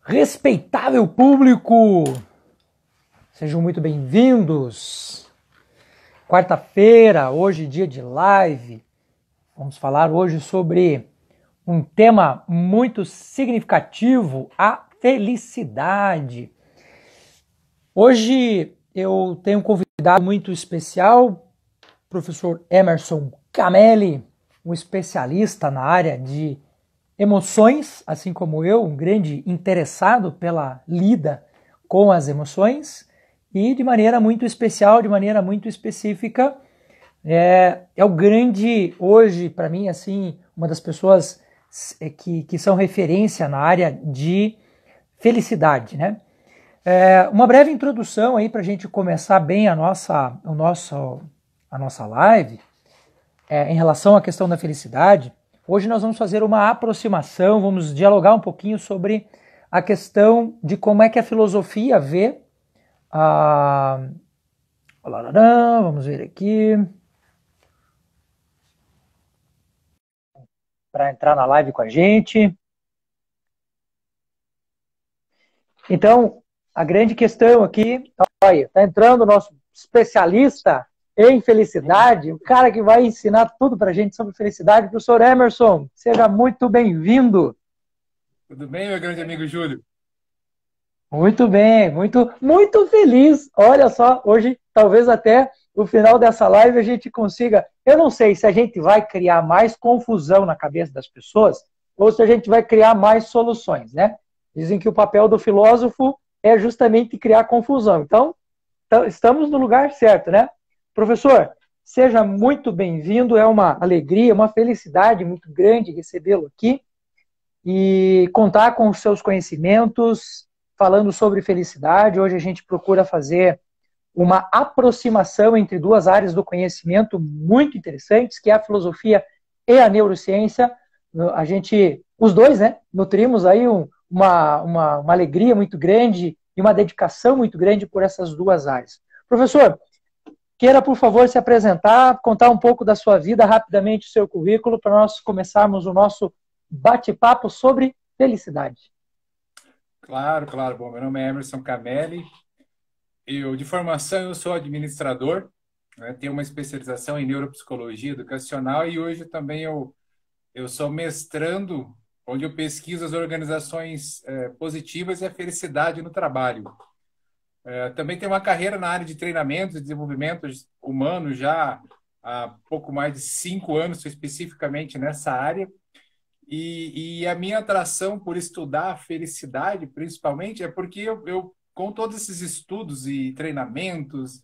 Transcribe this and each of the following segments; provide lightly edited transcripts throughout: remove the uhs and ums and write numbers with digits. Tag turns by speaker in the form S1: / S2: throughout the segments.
S1: Respeitável público, sejam muito bem-vindos. Quarta-feira, hoje dia de live, vamos falar hoje sobre um tema muito significativo, a felicidade. Hoje eu tenho um convidado muito especial, professor Emerson Camelli, um especialista na área de emoções, assim como eu, um grande interessado pela lida com as emoções e de maneira muito especial, de maneira muito específica, é o grande, hoje, para mim, assim, uma das pessoas que são referência na área de felicidade, né? Uma breve introdução aí para a gente começar bem a nossa live em relação à questão da felicidade. Hoje nós vamos fazer uma aproximação, vamos dialogar um pouquinho sobre a questão de como é que a filosofia vê vamos ver aqui. Para entrar na live com a gente. Então, a grande questão aqui, olha, está entrando o nosso especialista em felicidade, o cara que vai ensinar tudo para a gente sobre felicidade, o professor Emerson. Seja muito bem-vindo.
S2: Tudo bem, meu grande amigo Júlio?
S1: Muito bem, muito feliz. Olha só, hoje, talvez até no final dessa live a gente consiga, eu não sei se a gente vai criar mais confusão na cabeça das pessoas ou se a gente vai criar mais soluções, né? Dizem que o papel do filósofo é justamente criar confusão. Então, estamos no lugar certo, né? Professor, seja muito bem-vindo, é uma alegria, uma felicidade muito grande recebê-lo aqui e contar com os seus conhecimentos, falando sobre felicidade. Hoje a gente procura fazer uma aproximação entre duas áreas do conhecimento muito interessantes, que é a filosofia e a neurociência. A gente, os dois, né, nutrimos aí uma alegria muito grande e uma dedicação muito grande por essas duas áreas. Professor, queira, por favor, se apresentar, contar um pouco da sua vida, rapidamente o seu currículo, para nós começarmos o nosso bate-papo sobre felicidade.
S2: Claro. Bom, meu nome é Emerson Camelli. De formação, eu sou administrador, né? Tenho uma especialização em neuropsicologia educacional e hoje também eu sou mestrando, onde eu pesquiso as organizações positivas e a felicidade no trabalho. Também tenho uma carreira na área de treinamento e desenvolvimento humano já há pouco mais de 5 anos, especificamente nessa área. E a minha atração por estudar a felicidade, principalmente, é porque eu com todos esses estudos e treinamentos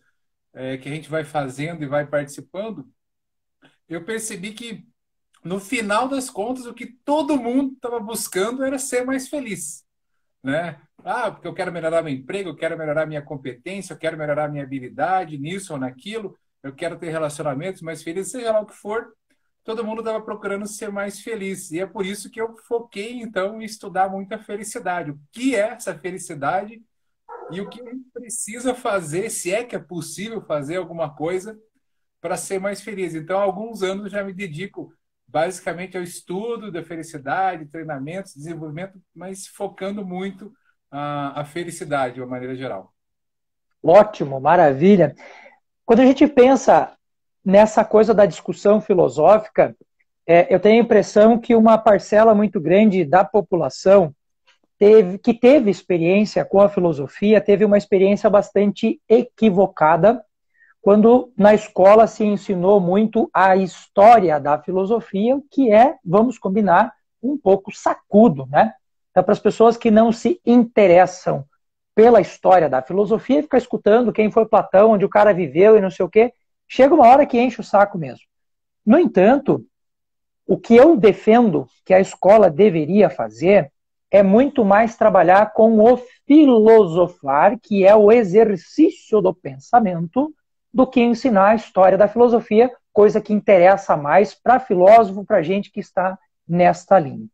S2: que a gente vai fazendo e vai participando, eu percebi que, no final das contas, o que todo mundo estava buscando era ser mais feliz, né? Porque eu quero melhorar meu emprego, eu quero melhorar minha competência, eu quero melhorar minha habilidade nisso ou naquilo, eu quero ter relacionamentos mais felizes, seja lá o que for. Todo mundo estava procurando ser mais feliz. E é por isso que eu foquei, então, em estudar muito a felicidade. O que é essa felicidade e o que a gente precisa fazer, se é que é possível fazer alguma coisa para ser mais feliz. Então, há alguns anos eu já me dedico basicamente ao estudo da felicidade, treinamentos, desenvolvimento, mas focando muito a felicidade de uma maneira geral.
S1: Ótimo, maravilha. Quando a gente pensa nessa coisa da discussão filosófica, eu tenho a impressão que uma parcela muito grande da população que teve experiência com a filosofia, teve uma experiência bastante equivocada, quando na escola se ensinou muito a história da filosofia, o que é, vamos combinar, um pouco sacudo, né? Então, para as pessoas que não se interessam pela história da filosofia, ficar escutando quem foi Platão, onde o cara viveu e não sei o quê, chega uma hora que enche o saco mesmo. No entanto, o que eu defendo que a escola deveria fazer é muito mais trabalhar com o filosofar, que é o exercício do pensamento, do que ensinar a história da filosofia, coisa que interessa mais para filósofo, para gente que está nesta linha.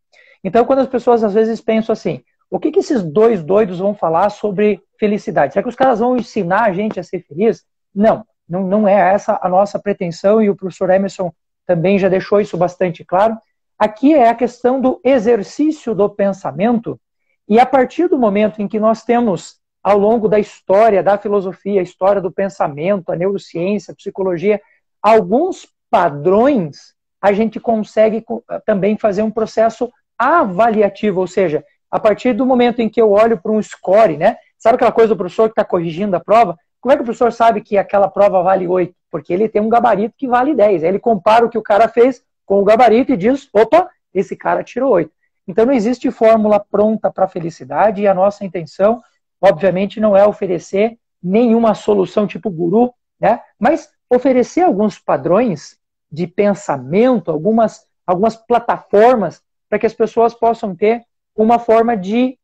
S1: Então, quando as pessoas às vezes pensam assim, o que esses dois doidos vão falar sobre felicidade? Será que os caras vão ensinar a gente a ser feliz? Não é essa a nossa pretensão, e o professor Emerson também já deixou isso bastante claro. Aqui é a questão do exercício do pensamento, E a partir do momento em que nós temos, ao longo da história da filosofia, a história do pensamento, a neurociência, a psicologia, alguns padrões, a gente consegue também fazer um processo avaliativo, ou seja, a partir do momento em que eu olho para um score, né? Sabe aquela coisa do professor que está corrigindo a prova? Como é que o professor sabe que aquela prova vale 8? Porque ele tem um gabarito que vale 10. Aí ele compara o que o cara fez com o gabarito e diz, opa, esse cara tirou 8. Então não existe fórmula pronta para a felicidade e a nossa intenção, obviamente, não é oferecer nenhuma solução tipo guru, né? Mas oferecer alguns padrões de pensamento, algumas plataformas para que as pessoas possam ter uma forma de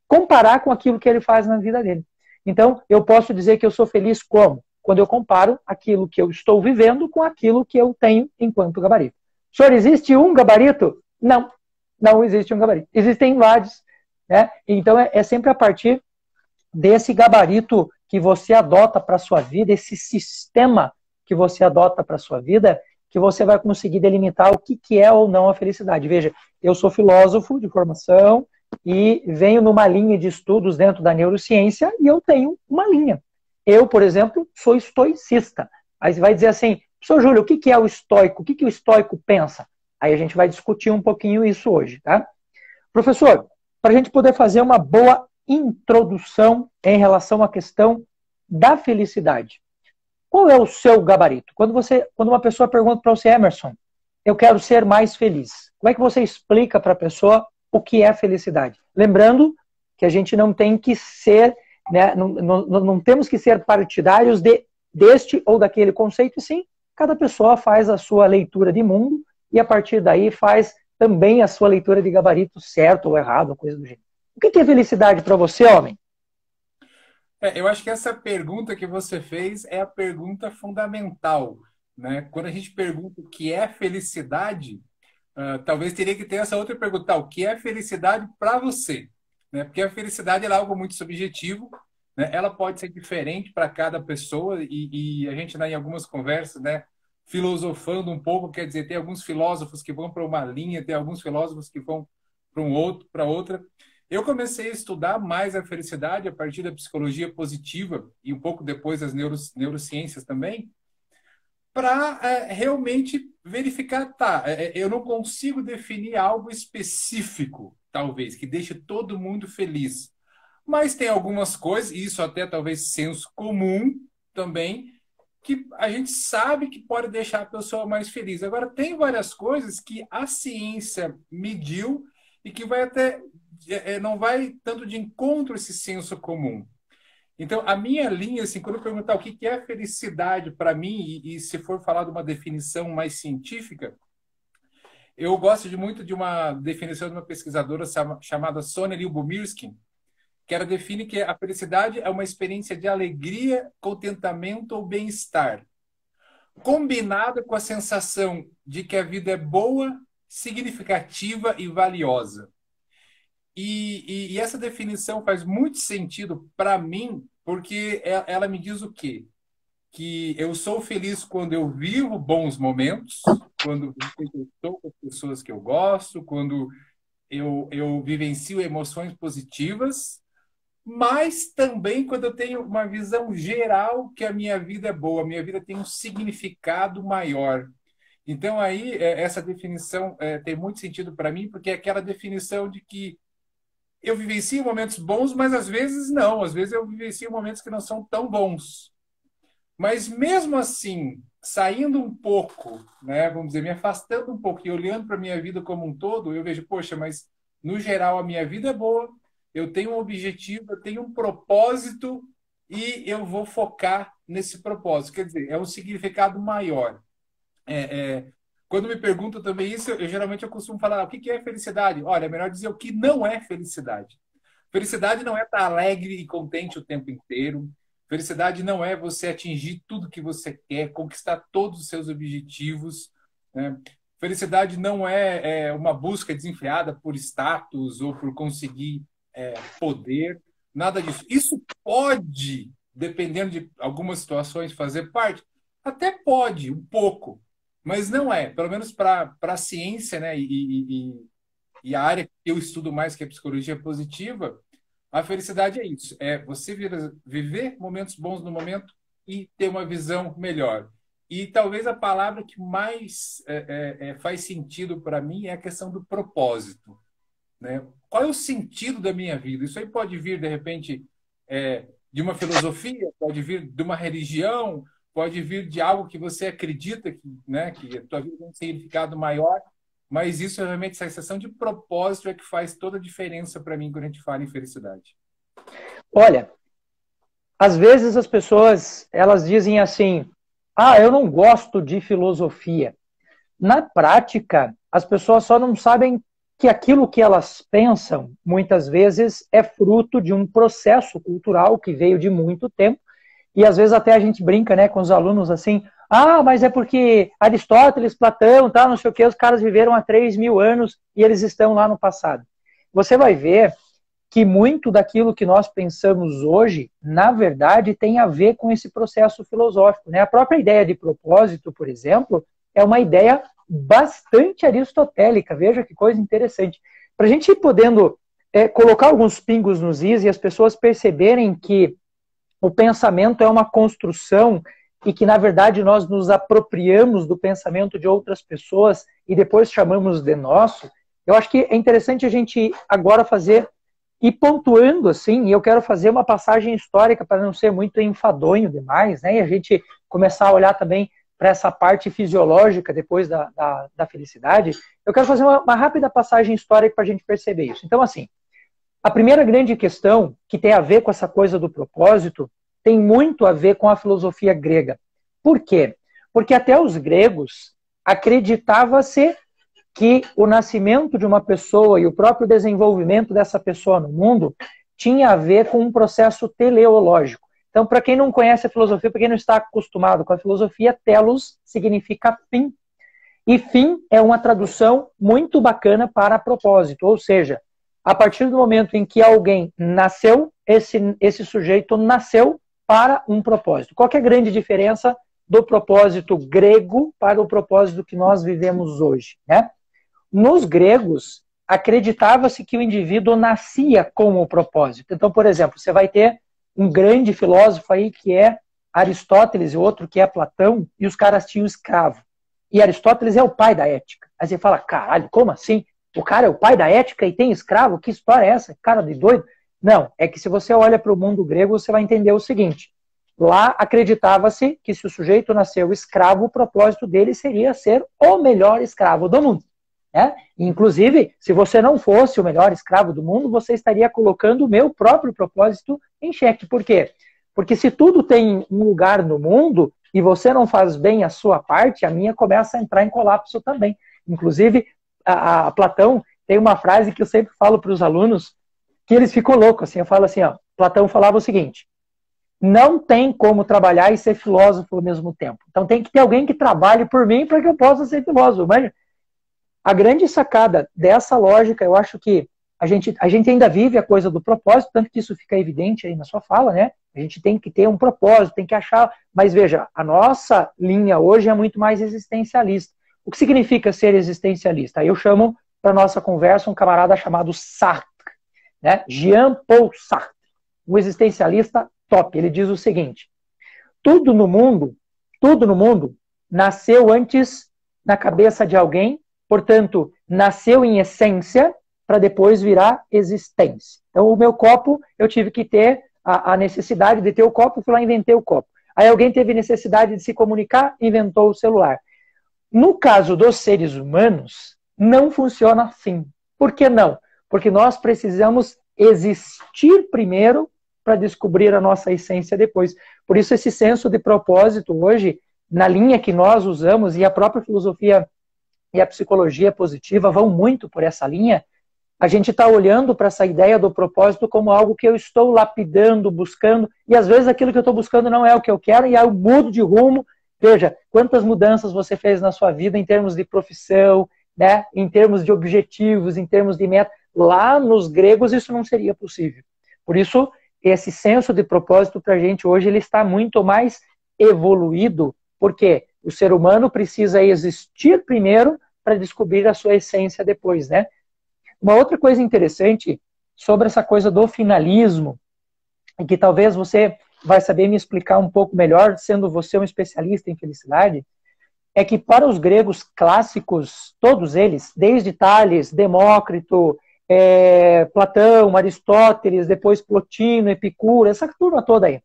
S1: comparar com aquilo que ele faz na vida dele. Então, eu posso dizer que eu sou feliz como? Quando eu comparo aquilo que eu estou vivendo com aquilo que eu tenho enquanto gabarito. Senhor, existe um gabarito? Não, não existe um gabarito. Existem vários, né? Então, é sempre a partir desse gabarito que você adota para a sua vida, esse sistema que você adota para a sua vida, que você vai conseguir delimitar o que é ou não a felicidade. Veja, eu sou filósofo de formação e venho numa linha de estudos dentro da neurociência e eu tenho uma linha. Eu, por exemplo, sou estoicista. Aí você vai dizer assim, professor Júlio, o que é o estoico? O que o estoico pensa? Aí a gente vai discutir um pouquinho isso hoje, tá? Professor, para a gente poder fazer uma boa introdução em relação à questão da felicidade, qual é o seu gabarito? Quando uma pessoa pergunta para você, Emerson, eu quero ser mais feliz, como é que você explica para a pessoa o que é felicidade? Lembrando que a gente não tem que ser, né, não temos que ser partidários deste ou daquele conceito, e sim, cada pessoa faz a sua leitura de mundo e a partir daí faz também a sua leitura de gabarito certo ou errado, coisa do gênero. O que é felicidade para você, homem?
S2: Eu acho que essa pergunta que você fez é a pergunta fundamental, né? Quando a gente pergunta o que é felicidade, talvez teria que ter essa outra pergunta, o que é felicidade para você? Né? Porque a felicidade é algo muito subjetivo, né? Ela pode ser diferente para cada pessoa e a gente, né, em algumas conversas, né, filosofando um pouco, quer dizer, tem alguns filósofos que vão para uma linha, tem alguns filósofos que vão para outra. Eu comecei a estudar mais a felicidade a partir da psicologia positiva e um pouco depois das neurociências também, para realmente verificar, eu não consigo definir algo específico, talvez, que deixe todo mundo feliz. Mas tem algumas coisas, e isso até talvez senso comum também, que a gente sabe que pode deixar a pessoa mais feliz. Agora, tem várias coisas que a ciência mediu e que vai até não vai tanto de encontro a esse senso comum. Então, a minha linha, assim, quando eu perguntar o que é felicidade para mim, e se for falar de uma definição mais científica, eu gosto muito de uma definição de uma pesquisadora chamada Sonja Lyubomirsky, que ela define que a felicidade é uma experiência de alegria, contentamento ou bem-estar, combinada com a sensação de que a vida é boa, significativa e valiosa. E essa definição faz muito sentido para mim, porque ela me diz o quê? Que eu sou feliz quando eu vivo bons momentos, quando eu estou com as pessoas que eu gosto, quando eu vivencio emoções positivas, mas também quando eu tenho uma visão geral que a minha vida é boa, a minha vida tem um significado maior. Então, aí, essa definição tem muito sentido para mim, porque é aquela definição de que eu vivencio momentos bons, mas às vezes não. Às vezes eu vivencio momentos que não são tão bons. Mas mesmo assim, saindo um pouco, né, vamos dizer, me afastando um pouco e olhando para a minha vida como um todo, eu vejo, poxa, mas no geral a minha vida é boa, eu tenho um objetivo, eu tenho um propósito e eu vou focar nesse propósito. Quer dizer, é um significado maior. Quando me perguntam também isso, geralmente eu costumo falar, o que é felicidade? Olha, é melhor dizer o que não é felicidade. Felicidade não é estar alegre e contente o tempo inteiro. Felicidade não é você atingir tudo que você quer, conquistar todos os seus objetivos, né? Felicidade não é uma busca desenfreada por status ou por conseguir poder, nada disso. Isso pode, dependendo de algumas situações, fazer parte? Até pode, um pouco, mas não é. Pelo menos para a ciência, né, e a área que eu estudo mais, que é a psicologia positiva, a felicidade é isso, é você viver momentos bons no momento e ter uma visão melhor. E talvez a palavra que mais faz sentido para mim é a questão do propósito, né? Qual é o sentido da minha vida? Isso aí pode vir, de repente, de uma filosofia, pode vir de uma religião, pode vir de algo que você acredita que, né, que a tua vida tem um significado maior, mas isso realmente, essa sensação de propósito é que faz toda a diferença para mim quando a gente fala em felicidade.
S1: Olha, às vezes as pessoas, elas dizem assim, eu não gosto de filosofia. Na prática, as pessoas só não sabem que aquilo que elas pensam, muitas vezes, é fruto de um processo cultural que veio de muito tempo, e às vezes até a gente brinca, né, com os alunos assim, mas é porque Aristóteles, Platão, não sei o que, os caras viveram há 3.000 anos e eles estão lá no passado. Você vai ver que muito daquilo que nós pensamos hoje, na verdade, tem a ver com esse processo filosófico, né? A própria ideia de propósito, por exemplo, é uma ideia bastante aristotélica. Veja que coisa interessante. Para a gente ir podendo colocar alguns pingos nos is e as pessoas perceberem que o pensamento é uma construção e que, na verdade, nós nos apropriamos do pensamento de outras pessoas e depois chamamos de nosso, eu acho que é interessante a gente agora ir pontuando assim, e eu quero fazer uma passagem histórica para não ser muito enfadonho demais, né? E a gente começar a olhar também para essa parte fisiológica depois da felicidade. Eu quero fazer uma rápida passagem histórica para a gente perceber isso. Então, assim, a primeira grande questão que tem a ver com essa coisa do propósito tem muito a ver com a filosofia grega. Por quê? Porque até os gregos acreditava-se que o nascimento de uma pessoa e o próprio desenvolvimento dessa pessoa no mundo tinha a ver com um processo teleológico. Então, para quem não conhece a filosofia, para quem não está acostumado com a filosofia, telos significa fim. E fim é uma tradução muito bacana para propósito, ou seja, a partir do momento em que alguém nasceu, esse sujeito nasceu para um propósito. Qual que é a grande diferença do propósito grego para o propósito que nós vivemos hoje, né? Nos gregos, acreditava-se que o indivíduo nascia com o propósito. Então, por exemplo, você vai ter um grande filósofo aí que é Aristóteles e outro que é Platão, e os caras tinham escravo. E Aristóteles é o pai da ética. Aí você fala, caralho, como assim? O cara é o pai da ética e tem escravo? Que história é essa? Cara de doido? Não, é que se você olha para o mundo grego, você vai entender o seguinte. Lá acreditava-se que se o sujeito nasceu escravo, o propósito dele seria ser o melhor escravo do mundo. Né? Inclusive, se você não fosse o melhor escravo do mundo, você estaria colocando o meu próprio propósito em xeque. Por quê? Porque se tudo tem um lugar no mundo e você não faz bem a sua parte, a minha começa a entrar em colapso também. Inclusive, a Platão tem uma frase que eu sempre falo para os alunos, que eles ficam loucos. Assim, eu falo assim, Platão falava o seguinte, não tem como trabalhar e ser filósofo ao mesmo tempo. Então tem que ter alguém que trabalhe por mim para que eu possa ser filósofo. Mas a grande sacada dessa lógica, eu acho que a gente ainda vive a coisa do propósito, tanto que isso fica evidente aí na sua fala, né? A gente tem que ter um propósito, tem que achar... Mas veja, a nossa linha hoje é muito mais existencialista. O que significa ser existencialista? Eu chamo para nossa conversa um camarada chamado Sartre, né? Jean-Paul Sartre, um existencialista top. Ele diz o seguinte, tudo no mundo nasceu antes na cabeça de alguém, portanto, nasceu em essência para depois virar existência. Então, o meu copo, eu tive que ter a necessidade de ter o copo, fui lá e inventei o copo. Aí alguém teve necessidade de se comunicar, inventou o celular. No caso dos seres humanos, não funciona assim. Por que não? Porque nós precisamos existir primeiro para descobrir a nossa essência depois. Por isso, esse senso de propósito hoje, na linha que nós usamos, e a própria filosofia e a psicologia positiva vão muito por essa linha, a gente está olhando para essa ideia do propósito como algo que eu estou lapidando, buscando, e às vezes aquilo que eu estou buscando não é o que eu quero, e aí eu mudo de rumo. Veja, quantas mudanças você fez na sua vida em termos de profissão, né? Em termos de objetivos, em termos de meta. Lá nos gregos isso não seria possível. Por isso, esse senso de propósito para a gente hoje ele está muito mais evoluído, porque o ser humano precisa existir primeiro para descobrir a sua essência depois, né? Uma outra coisa interessante sobre essa coisa do finalismo, e que talvez você vai saber me explicar um pouco melhor, sendo você um especialista em felicidade, é que para os gregos clássicos, todos eles, desde Tales, Demócrito, Platão, Aristóteles, depois Plotino, Epicuro, essa turma toda aí,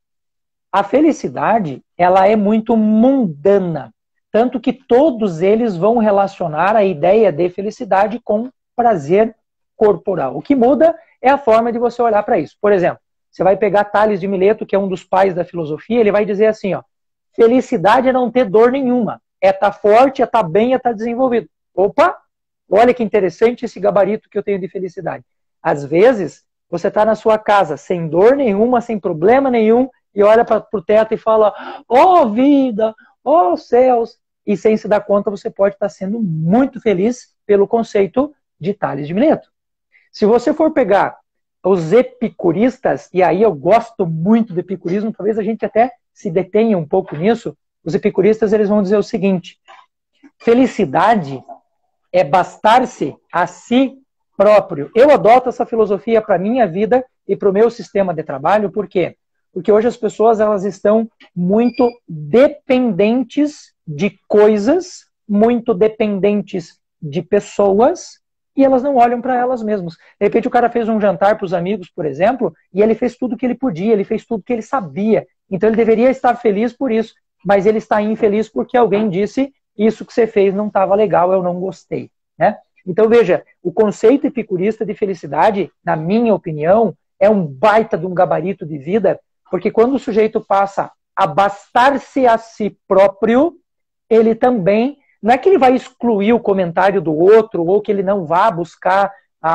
S1: a felicidade, ela é muito mundana. Tanto que todos eles vão relacionar a ideia de felicidade com prazer corporal. O que muda é a forma de você olhar para isso. Por exemplo, você vai pegar Tales de Mileto, que é um dos pais da filosofia, ele vai dizer assim, ó, felicidade é não ter dor nenhuma. É estar forte, é estar bem, é estar desenvolvido. Opa, olha que interessante esse gabarito que eu tenho de felicidade. Às vezes, você está na sua casa sem dor nenhuma, sem problema nenhum, e olha para o teto e fala, oh vida, oh céus, e sem se dar conta você pode estar sendo muito feliz pelo conceito de Tales de Mileto. Se você for pegar os epicuristas, e aí eu gosto muito do epicurismo, talvez a gente até se detenha um pouco nisso, os epicuristas eles vão dizer o seguinte, felicidade é bastar-se a si próprio. Eu adoto essa filosofia para a minha vida e para o meu sistema de trabalho, por quê? Porque hoje as pessoas elas estão muito dependentes de coisas, muito dependentes de pessoas, e elas não olham para elas mesmas. De repente o cara fez um jantar para os amigos, por exemplo, e ele fez tudo o que ele podia, ele fez tudo o que ele sabia. Então ele deveria estar feliz por isso, mas ele está infeliz porque alguém disse isso que você fez não estava legal, eu não gostei. Né? Então veja, o conceito epicurista de felicidade, na minha opinião, é um baita de um gabarito de vida, porque quando o sujeito passa a bastar-se a si próprio, ele também, não é que ele vai excluir o comentário do outro, ou que ele não vá buscar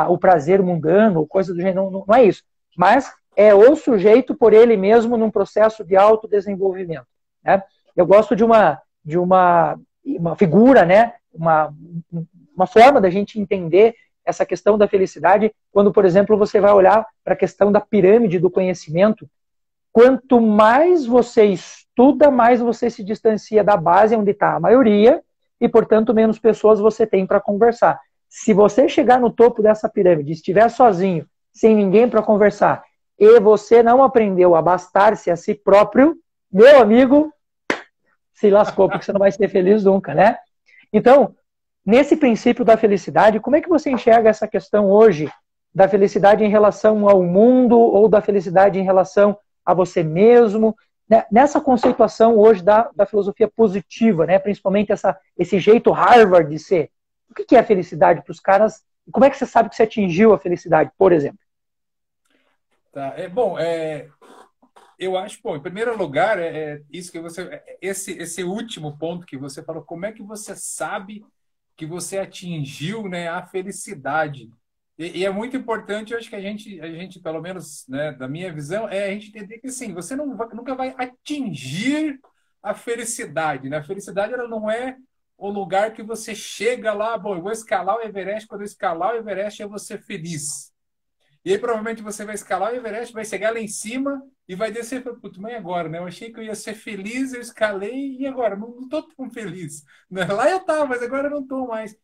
S1: o prazer mundano, ou coisa do gênero, não é isso. Mas é o sujeito por ele mesmo num processo de autodesenvolvimento. Né? Eu gosto de uma figura, né? uma forma da gente entender essa questão da felicidade, quando, por exemplo, você vai olhar para a questão da pirâmide do conhecimento. Quanto mais você estuda, mais você se distancia da base onde está a maioria e, portanto, menos pessoas você tem para conversar. Se você chegar no topo dessa pirâmide, estiver sozinho, sem ninguém para conversar, e você não aprendeu a bastar-se a si próprio, meu amigo, se lascou, porque você não vai ser feliz nunca, né? Então, nesse princípio da felicidade, como é que você enxerga essa questão hoje da felicidade em relação ao mundo ou da felicidade em relação a você mesmo, né? Nessa conceituação hoje da filosofia positiva, né? Principalmente esse jeito Harvard de ser. O que é a felicidade para os caras? E como é que você sabe que você atingiu a felicidade, por exemplo?
S2: Tá. Eu acho, bom, em primeiro lugar, isso que esse último ponto que você falou, como é que você sabe que você atingiu, né, a felicidade? E é muito importante, eu acho que a gente, pelo menos, né, da minha visão, a gente entender que, assim, você nunca vai atingir a felicidade, né? A felicidade, ela não é o lugar que você chega lá, bom, eu vou escalar o Everest, quando eu escalar o Everest eu vou ser feliz. E aí provavelmente você vai escalar o Everest, vai chegar lá em cima e vai descer e falar, putz, mas e agora, né? Eu achei que eu ia ser feliz, eu escalei e agora? Não estou tão feliz. Né? Lá eu estava, mas agora eu não estou mais.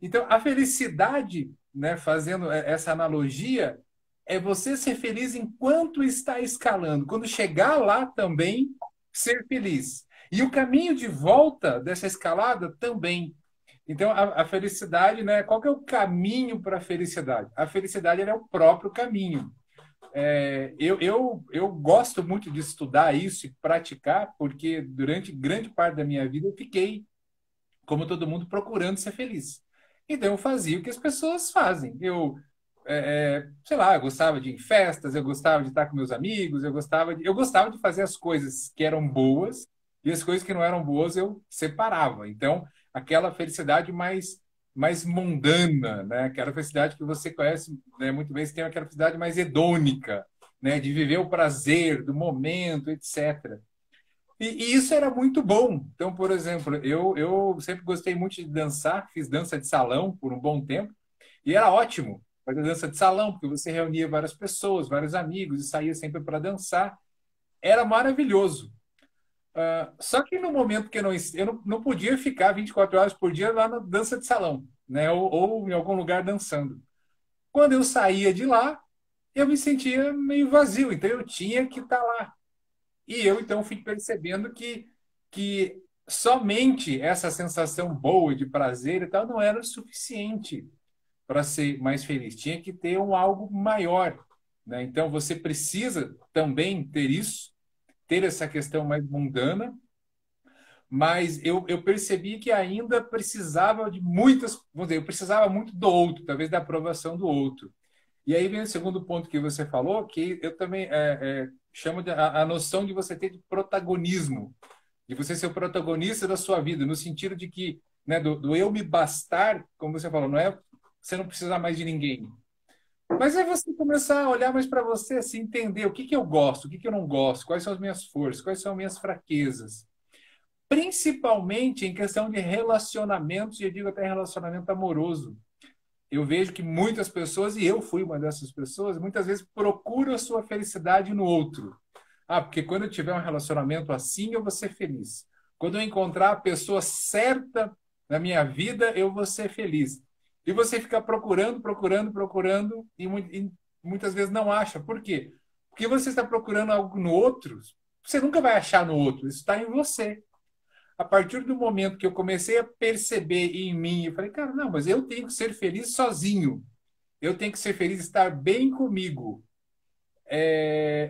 S2: Então, a felicidade, né, fazendo essa analogia, é você ser feliz enquanto está escalando. Quando chegar lá também, ser feliz. E o caminho de volta dessa escalada também. Então, a felicidade, né? Qual que é o caminho para a felicidade? A felicidade é o próprio caminho. Eu gosto muito de estudar isso e praticar, porque durante grande parte da minha vida eu fiquei, como todo mundo, procurando ser feliz. Então, eu fazia o que as pessoas fazem. Sei lá, eu gostava de ir em festas, eu gostava de estar com meus amigos, eu gostava de fazer as coisas que eram boas e as coisas que não eram boas eu separava. Então, aquela felicidade mais mundana, né? Aquela felicidade que você conhece, né, muito bem, você tem aquela felicidade mais hedônica, né? De viver o prazer do momento, etc. E isso era muito bom. Então, por exemplo, eu sempre gostei muito de dançar, fiz dança de salão por um bom tempo, e era ótimo fazer dança de salão, porque você reunia várias pessoas, vários amigos, e saía sempre para dançar. Era maravilhoso. Só que no momento que eu não podia ficar 24 horas por dia lá na dança de salão, né? Ou em algum lugar dançando. Quando eu saía de lá, eu me sentia meio vazio, então eu tinha que estar lá. E eu, então, fui percebendo que somente essa sensação boa de prazer e tal não era o suficiente para ser mais feliz. Tinha que ter um algo maior, né? Então, você precisa também ter isso, ter essa questão mais mundana, mas eu percebi que ainda precisava de muitas, vamos dizer, eu precisava muito do outro, talvez da aprovação do outro. E aí vem o segundo ponto que você falou, que eu também chamo de a noção de você ter de protagonismo, de você ser o protagonista da sua vida, no sentido de que, né, do eu me bastar, como você falou, não é você não precisar mais de ninguém. Mas é você começar a olhar mais para você, assim, entender o que que eu gosto, o que que eu não gosto, quais são as minhas forças, quais são as minhas fraquezas. Principalmente em questão de relacionamentos, e eu digo até relacionamento amoroso. Eu vejo que muitas pessoas, e eu fui uma dessas pessoas, muitas vezes procuram a sua felicidade no outro. Ah, porque quando eu tiver um relacionamento assim, eu vou ser feliz. Quando eu encontrar a pessoa certa na minha vida, eu vou ser feliz. E você fica procurando, procurando, procurando, e muitas vezes não acha. Por quê? Porque você está procurando algo no outro, você nunca vai achar no outro, isso está em você. A partir do momento que eu comecei a perceber em mim, eu falei, cara, não, mas eu tenho que ser feliz sozinho. Eu tenho que ser feliz, estar bem comigo.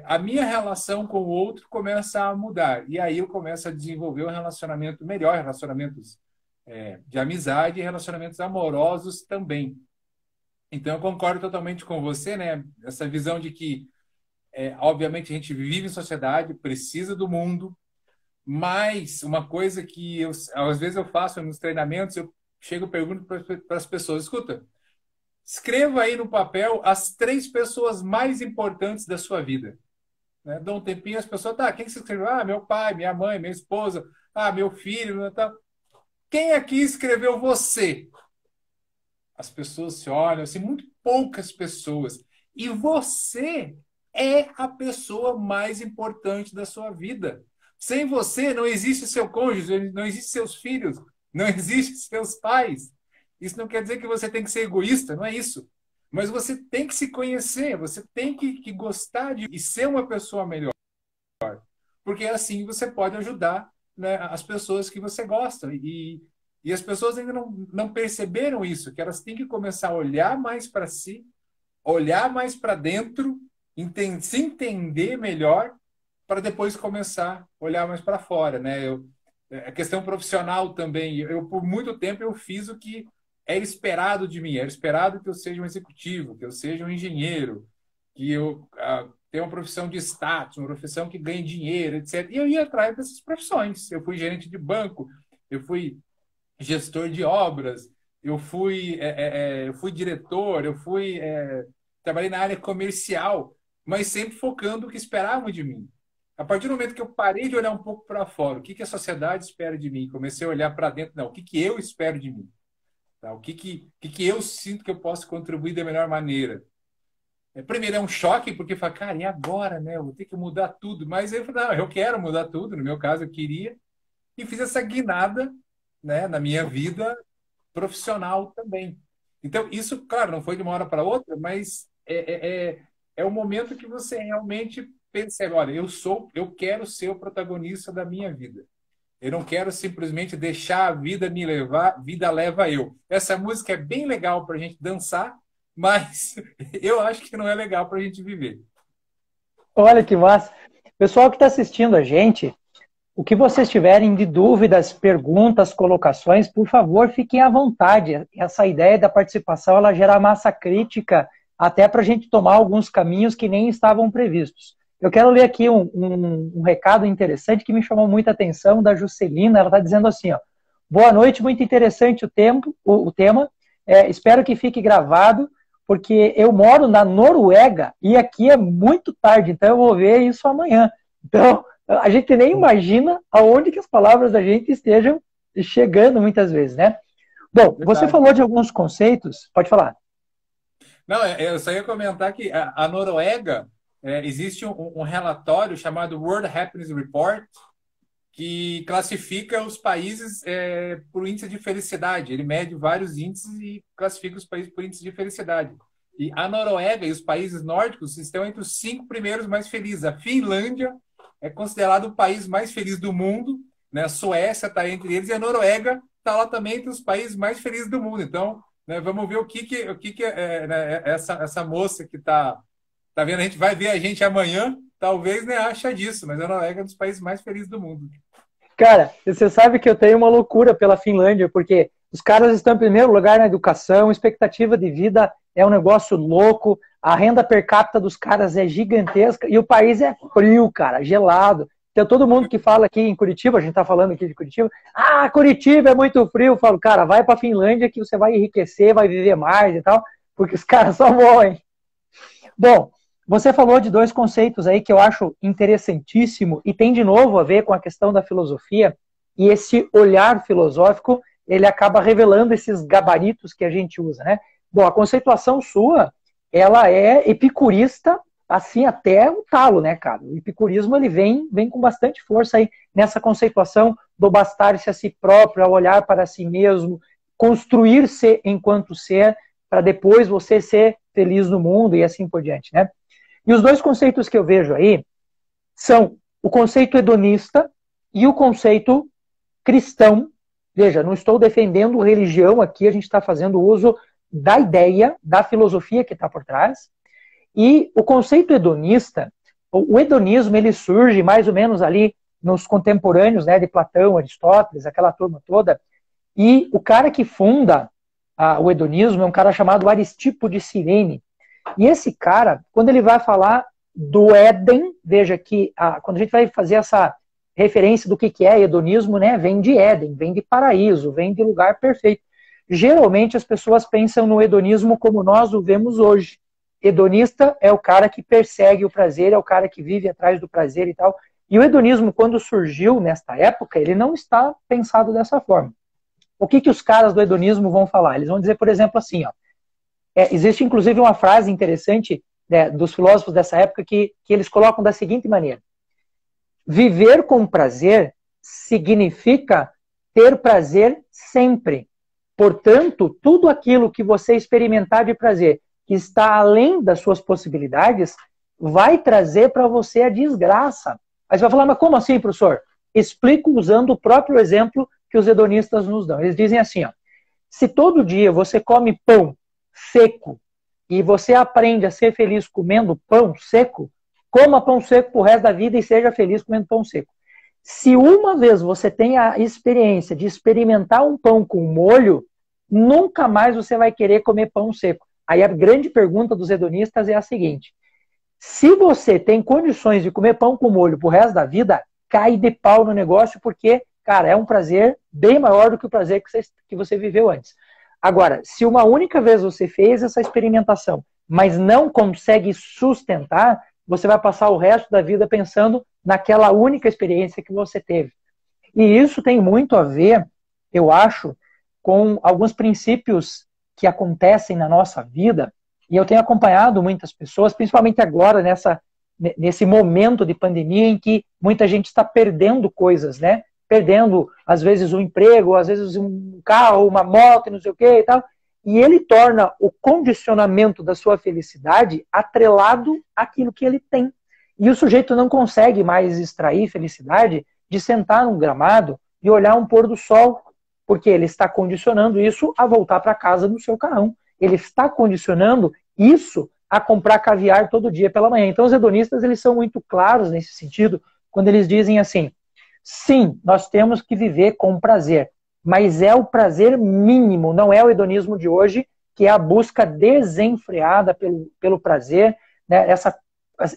S2: A minha relação com o outro começa a mudar. E aí eu começo a desenvolver um relacionamento melhor, relacionamentos de amizade e relacionamentos amorosos também. Então eu concordo totalmente com você, né? Essa visão de que, obviamente, a gente vive em sociedade, precisa do mundo, mas uma coisa que às vezes eu faço nos treinamentos, eu chego e pergunto para as pessoas, escuta, escreva aí no papel as 3 pessoas mais importantes da sua vida. Né? Dá um tempinho, as pessoas, tá, quem que você escreveu? Ah, meu pai, minha mãe, minha esposa, ah, meu filho, tá. Quem aqui escreveu você? As pessoas se olham, assim, muito poucas pessoas. E você é a pessoa mais importante da sua vida. Sem você não existe seu cônjuge, não existe seus filhos, não existe seus pais. Isso não quer dizer que você tem que ser egoísta, não é isso. Mas você tem que se conhecer, você tem que gostar de e ser uma pessoa melhor. Porque assim você pode ajudar, né, as pessoas que você gosta. E as pessoas ainda não perceberam isso, que elas têm que começar a olhar mais para si, olhar mais para dentro, se entender melhor, para depois começar a olhar mais para fora, né? A questão profissional também. Por muito tempo, eu fiz o que era esperado de mim. Era esperado que eu seja um executivo, que eu seja um engenheiro, que eu tenha uma profissão de status, uma profissão que ganhe dinheiro, etc. E eu ia atrás dessas profissões. Eu fui gerente de banco, eu fui gestor de obras, eu fui diretor, trabalhei na área comercial, mas sempre focando o que esperavam de mim. A partir do momento que eu parei de olhar um pouco para fora, o que que a sociedade espera de mim, comecei a olhar para dentro, não, o que que eu espero de mim, tá? O que que eu sinto que eu posso contribuir da melhor maneira. Primeiro é um choque, porque fala, cara, e agora, né? Eu vou ter que mudar tudo. Mas eu falei, não, eu quero mudar tudo, no meu caso eu queria, e fiz essa guinada, né, na minha vida profissional também. Então, isso, claro, não foi de uma hora para outra, mas é o momento que você realmente percebe, olha, eu quero ser o protagonista da minha vida. Eu não quero simplesmente deixar a vida me levar, vida leva eu. Essa música é bem legal para a gente dançar, mas eu acho que não é legal para a gente viver.
S1: Olha que massa. Pessoal que está assistindo a gente, o que vocês tiverem de dúvidas, perguntas, colocações, por favor, fiquem à vontade. Essa ideia da participação, ela gera massa crítica, até para a gente tomar alguns caminhos que nem estavam previstos. Eu quero ler aqui um recado interessante que me chamou muita atenção, da Juscelina. Ela está dizendo assim, ó, boa noite, muito interessante o tema. Espero que fique gravado, porque eu moro na Noruega e aqui é muito tarde, então eu vou ver isso amanhã. Então, a gente nem imagina aonde que as palavras da gente estejam chegando muitas vezes, né? Bom, você
S2: Verdade.
S1: falou de alguns conceitos, pode falar.
S2: Não, eu só ia comentar que a Noruega, existe um relatório chamado World Happiness Report, que classifica os países por índice de felicidade. Ele mede vários índices e classifica os países por índice de felicidade. E a Noruega e os países nórdicos estão entre os 5 primeiros mais felizes. A Finlândia é considerado o país mais feliz do mundo, né? A Suécia está entre eles e a Noruega está lá também entre os países mais felizes do mundo. Então, né, vamos ver o que né, essa moça que está vendo, a gente vai ver a gente amanhã, talvez nem acha disso, mas a Noruega é um dos países mais felizes do mundo.
S1: Cara, você sabe que eu tenho uma loucura pela Finlândia, porque os caras estão em primeiro lugar na educação, expectativa de vida é um negócio louco, a renda per capita dos caras é gigantesca e o país é frio, cara, gelado. Então todo mundo que fala aqui em Curitiba, a gente tá falando aqui de Curitiba, Curitiba é muito frio, eu falo, cara, vai pra Finlândia que você vai enriquecer, vai viver mais e tal, porque os caras só morrem. Bom, você falou de 2 conceitos aí que eu acho interessantíssimo e tem de novo a ver com a questão da filosofia, e esse olhar filosófico, ele acaba revelando esses gabaritos que a gente usa, né? Bom, a conceituação sua, ela é epicurista, assim, até o talo, né, cara? O epicurismo, ele vem com bastante força aí nessa conceituação do bastar-se a si próprio, ao olhar para si mesmo, construir-se enquanto ser, para depois você ser feliz no mundo e assim por diante, né? E os 2 conceitos que eu vejo aí são o conceito hedonista e o conceito cristão. Veja, não estou defendendo religião aqui, a gente está fazendo uso da ideia, da filosofia que está por trás. E o conceito hedonista, o hedonismo, ele surge mais ou menos ali nos contemporâneos, né, de Platão, Aristóteles, aquela turma toda. E o cara que funda o hedonismo é um cara chamado Aristipo de Cirene. E esse cara, quando ele vai falar do Éden, veja que quando a gente vai fazer essa referência do que é hedonismo, né, vem de Éden, vem de paraíso, vem de lugar perfeito. Geralmente as pessoas pensam no hedonismo como nós o vemos hoje. Hedonista é o cara que persegue o prazer, é o cara que vive atrás do prazer e tal. E o hedonismo, quando surgiu nesta época, ele não está pensado dessa forma. O que os caras do hedonismo vão falar? Eles vão dizer, por exemplo, assim, ó, existe inclusive uma frase interessante, né, dos filósofos dessa época que eles colocam da seguinte maneira: viver com prazer significa ter prazer sempre. Portanto, tudo aquilo que você experimentar de prazer, que está além das suas possibilidades, vai trazer para você a desgraça. Aí você vai falar, mas como assim, professor? Explico usando o próprio exemplo que os hedonistas nos dão. Eles dizem assim, ó, se todo dia você come pão seco e você aprende a ser feliz comendo pão seco, coma pão seco pro resto da vida e seja feliz comendo pão seco. Se uma vez você tem a experiência de experimentar um pão com molho, nunca mais você vai querer comer pão seco. Aí a grande pergunta dos hedonistas é a seguinte: se você tem condições de comer pão com molho pro resto da vida, cai de pau no negócio, porque, cara, é um prazer bem maior do que o prazer que você viveu antes. Agora, se uma única vez você fez essa experimentação, mas não consegue sustentar, você vai passar o resto da vida pensando naquela única experiência que você teve. E isso tem muito a ver, eu acho, com alguns princípios que acontecem na nossa vida, e eu tenho acompanhado muitas pessoas, principalmente agora, nesse momento de pandemia, em que muita gente está perdendo coisas, né? Perdendo, às vezes, um emprego, às vezes um carro, uma moto, não sei o que e tal. E ele torna o condicionamento da sua felicidade atrelado àquilo que ele tem. E o sujeito não consegue mais extrair felicidade de sentar num gramado e olhar um pôr do sol, porque ele está condicionando isso a voltar para casa no seu carrão. Ele está condicionando isso a comprar caviar todo dia pela manhã. Então os hedonistas, eles são muito claros nesse sentido, quando eles dizem assim, sim, nós temos que viver com prazer, mas é o prazer mínimo, não é o hedonismo de hoje, que é a busca desenfreada pelo prazer, né?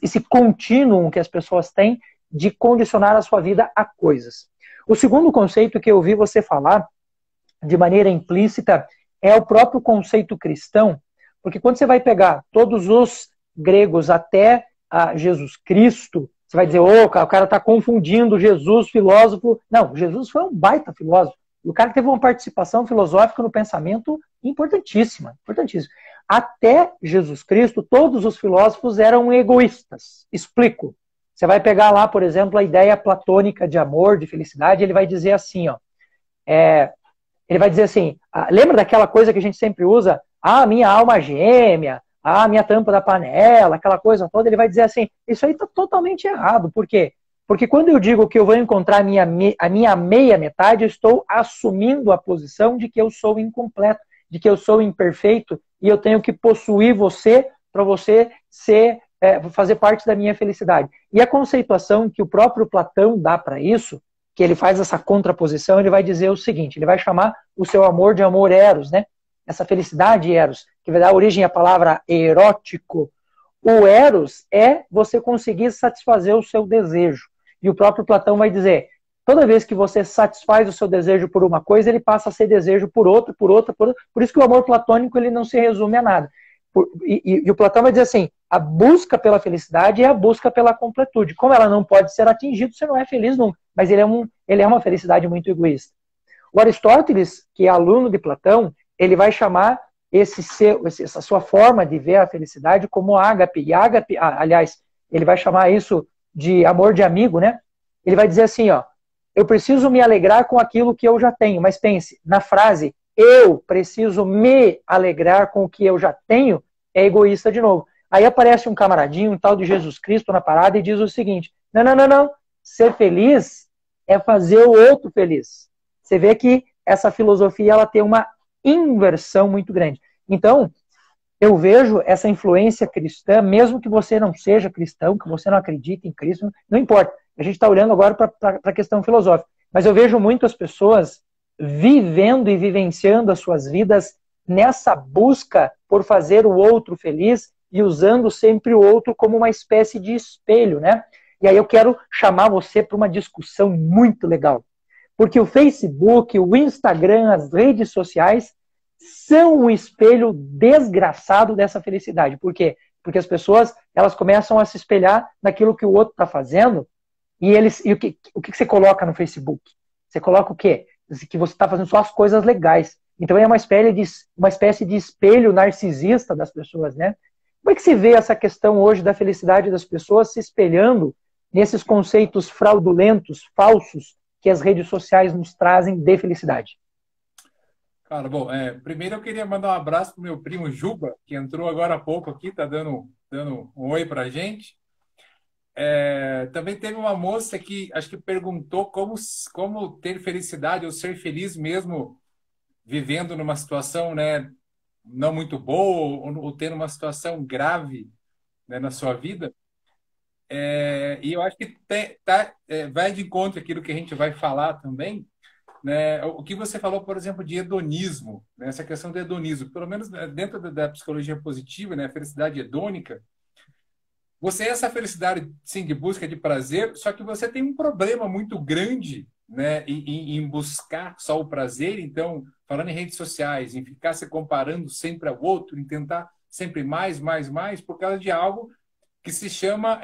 S1: Esse contínuo que as pessoas têm de condicionar a sua vida a coisas. O segundo conceito que eu ouvi você falar, de maneira implícita, é o próprio conceito cristão, porque quando você vai pegar todos os gregos até Jesus Cristo, você vai dizer, o cara está confundindo Jesus, filósofo. Não, Jesus foi um baita filósofo. E o cara teve uma participação filosófica no pensamento importantíssima, importantíssima. Até Jesus Cristo, todos os filósofos eram egoístas. Explico. Você vai pegar lá, por exemplo, a ideia platônica de amor, de felicidade, ele vai dizer assim, ó, ele vai dizer assim, lembra daquela coisa que a gente sempre usa? Minha alma gêmea, a minha tampa da panela, aquela coisa toda, ele vai dizer assim, isso aí está totalmente errado. Por quê? Porque quando eu digo que eu vou encontrar a minha meia metade, eu estou assumindo a posição de que eu sou incompleto, de que eu sou imperfeito e eu tenho que possuir você para você fazer parte da minha felicidade. E a conceituação que o próprio Platão dá para isso, que ele faz essa contraposição, ele vai dizer o seguinte, ele vai chamar o seu amor de amor eros, né? Essa felicidade eros, que vai dar origem à palavra erótico. O eros é você conseguir satisfazer o seu desejo. E o próprio Platão vai dizer, toda vez que você satisfaz o seu desejo por uma coisa, ele passa a ser desejo por outra, por outra, por outra. Por isso que o amor platônico ele não se resume a nada. E o Platão vai dizer assim, a busca pela felicidade é a busca pela completude. Como ela não pode ser atingida, você não é feliz nunca. Mas ele é uma felicidade muito egoísta. O Aristóteles, que é aluno de Platão, ele vai chamar essa sua forma de ver a felicidade como ágape. E ágape, aliás, ele vai chamar isso de amor de amigo, né? Ele vai dizer assim, ó, eu preciso me alegrar com aquilo que eu já tenho. Mas pense, na frase, eu preciso me alegrar com o que eu já tenho, é egoísta de novo. Aí aparece um camaradinho, um tal de Jesus Cristo na parada e diz o seguinte, não. Ser feliz é fazer o outro feliz. Você vê que essa filosofia ela tem uma inversão muito grande. Então, eu vejo essa influência cristã, mesmo que você não seja cristão, que você não acredite em Cristo, não importa. A gente está olhando agora para a questão filosófica. Mas eu vejo muitas pessoas vivendo e vivenciando as suas vidas nessa busca por fazer o outro feliz e usando sempre o outro como uma espécie de espelho, né? E aí eu quero chamar você para uma discussão muito legal. Porque o Facebook, o Instagram, as redes sociais são um espelho desgraçado dessa felicidade. Por quê? Porque as pessoas elas começam a se espelhar naquilo que o outro está fazendo e o que você coloca no Facebook? Você coloca o quê? Que você está fazendo só as coisas legais. Então é uma espécie de espelho narcisista das pessoas, né? Como é que se vê essa questão hoje da felicidade das pessoas se espelhando nesses conceitos fraudulentos, falsos, que as redes sociais nos trazem de felicidade?
S2: Cara, bom, primeiro eu queria mandar um abraço pro meu primo Juba, que entrou agora há pouco aqui, tá dando um oi pra gente. Também teve uma moça que acho que perguntou como ter felicidade ou ser feliz mesmo vivendo numa situação, né, não muito boa ou tendo uma situação grave, né, na sua vida. E eu acho que vai de encontro aquilo que a gente vai falar também, né? O que você falou, por exemplo, de hedonismo, né? Essa questão do hedonismo, pelo menos dentro da psicologia positiva, né? A felicidade hedônica, você é essa felicidade, sim, de busca de prazer, só que você tem um problema muito grande, né? Em buscar só o prazer. Então, falando em redes sociais, em ficar se comparando sempre ao outro, em tentar sempre mais, por causa de algo que se chama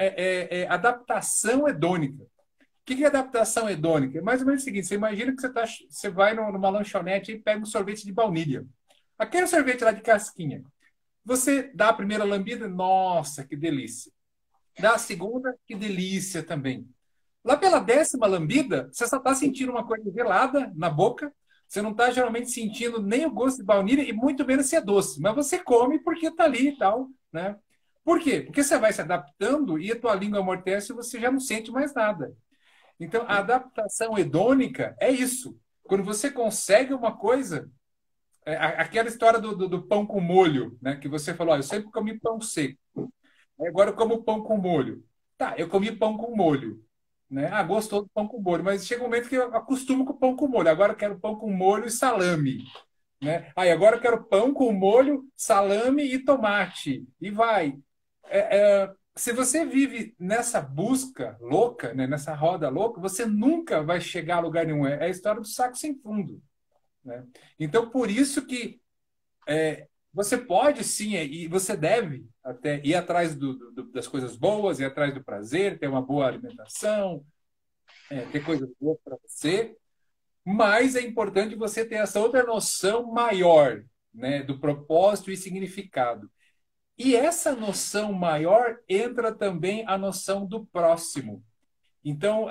S2: adaptação hedônica. O que é adaptação hedônica? É mais ou menos o seguinte, você imagina que você vai numa lanchonete e pega um sorvete de baunilha. Aquele sorvete lá de casquinha. Você dá a primeira lambida, nossa, que delícia. Dá a segunda, que delícia também. Lá pela 10ª lambida, você só está sentindo uma coisa gelada na boca, você não está geralmente sentindo nem o gosto de baunilha e muito menos se é doce. Mas você come porque está ali e tal, né? Por quê? Porque você vai se adaptando e a tua língua amortece e você já não sente mais nada. Então, a adaptação hedônica é isso. Quando você consegue uma coisa, aquela história do pão com molho, né? Que você falou, eu sempre comi pão seco. Agora eu como pão com molho. Tá, eu comi pão com molho. Né? Ah, gostou do pão com molho, mas chega um momento que eu acostumo com o pão com molho. Agora eu quero pão com molho e salame. Né? Aí agora eu quero pão com molho, salame e tomate. E vai. Se você vive nessa busca louca, né, nessa roda louca, você nunca vai chegar a lugar nenhum. É a história do saco sem fundo. Né? Então, por isso que você pode sim, e você deve até ir atrás das coisas boas, ir atrás do prazer, ter uma boa alimentação, ter coisas boas para você, mas é importante você ter essa outra noção maior, né, do propósito e significado. E essa noção maior entra também a noção do próximo. Então,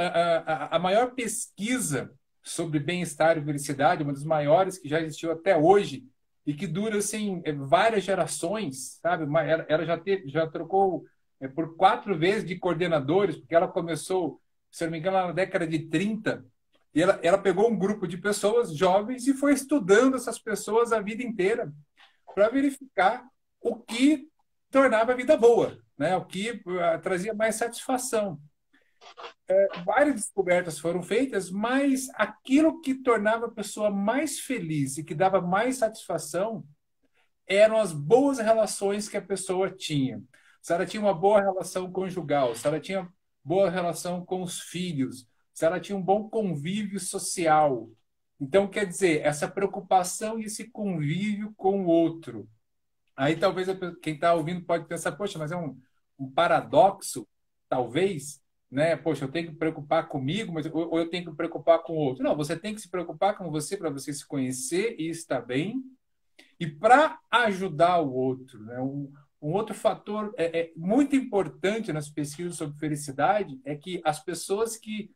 S2: a maior pesquisa sobre bem-estar e felicidade, uma das maiores que já existiu até hoje, e que dura assim várias gerações, sabe? Ela já trocou por 4 vezes de coordenadores, porque ela começou, se eu não me engano, na década de 30, e ela pegou um grupo de pessoas jovens e foi estudando essas pessoas a vida inteira para verificar o que tornava a vida boa, né? O que trazia mais satisfação. Várias descobertas foram feitas, mas aquilo que tornava a pessoa mais feliz e que dava mais satisfação eram as boas relações que a pessoa tinha. Se ela tinha uma boa relação conjugal, se ela tinha boa relação com os filhos, se ela tinha um bom convívio social. Então, quer dizer, essa preocupação e esse convívio com o outro. Aí talvez quem está ouvindo pode pensar, poxa, mas é um paradoxo, talvez, né? Poxa, eu tenho que me preocupar comigo, ou eu tenho que me preocupar com o outro. Não, você tem que se preocupar com você para você se conhecer e estar bem, e para ajudar o outro, né? Um outro fator muito importante nas pesquisas sobre felicidade é que as pessoas que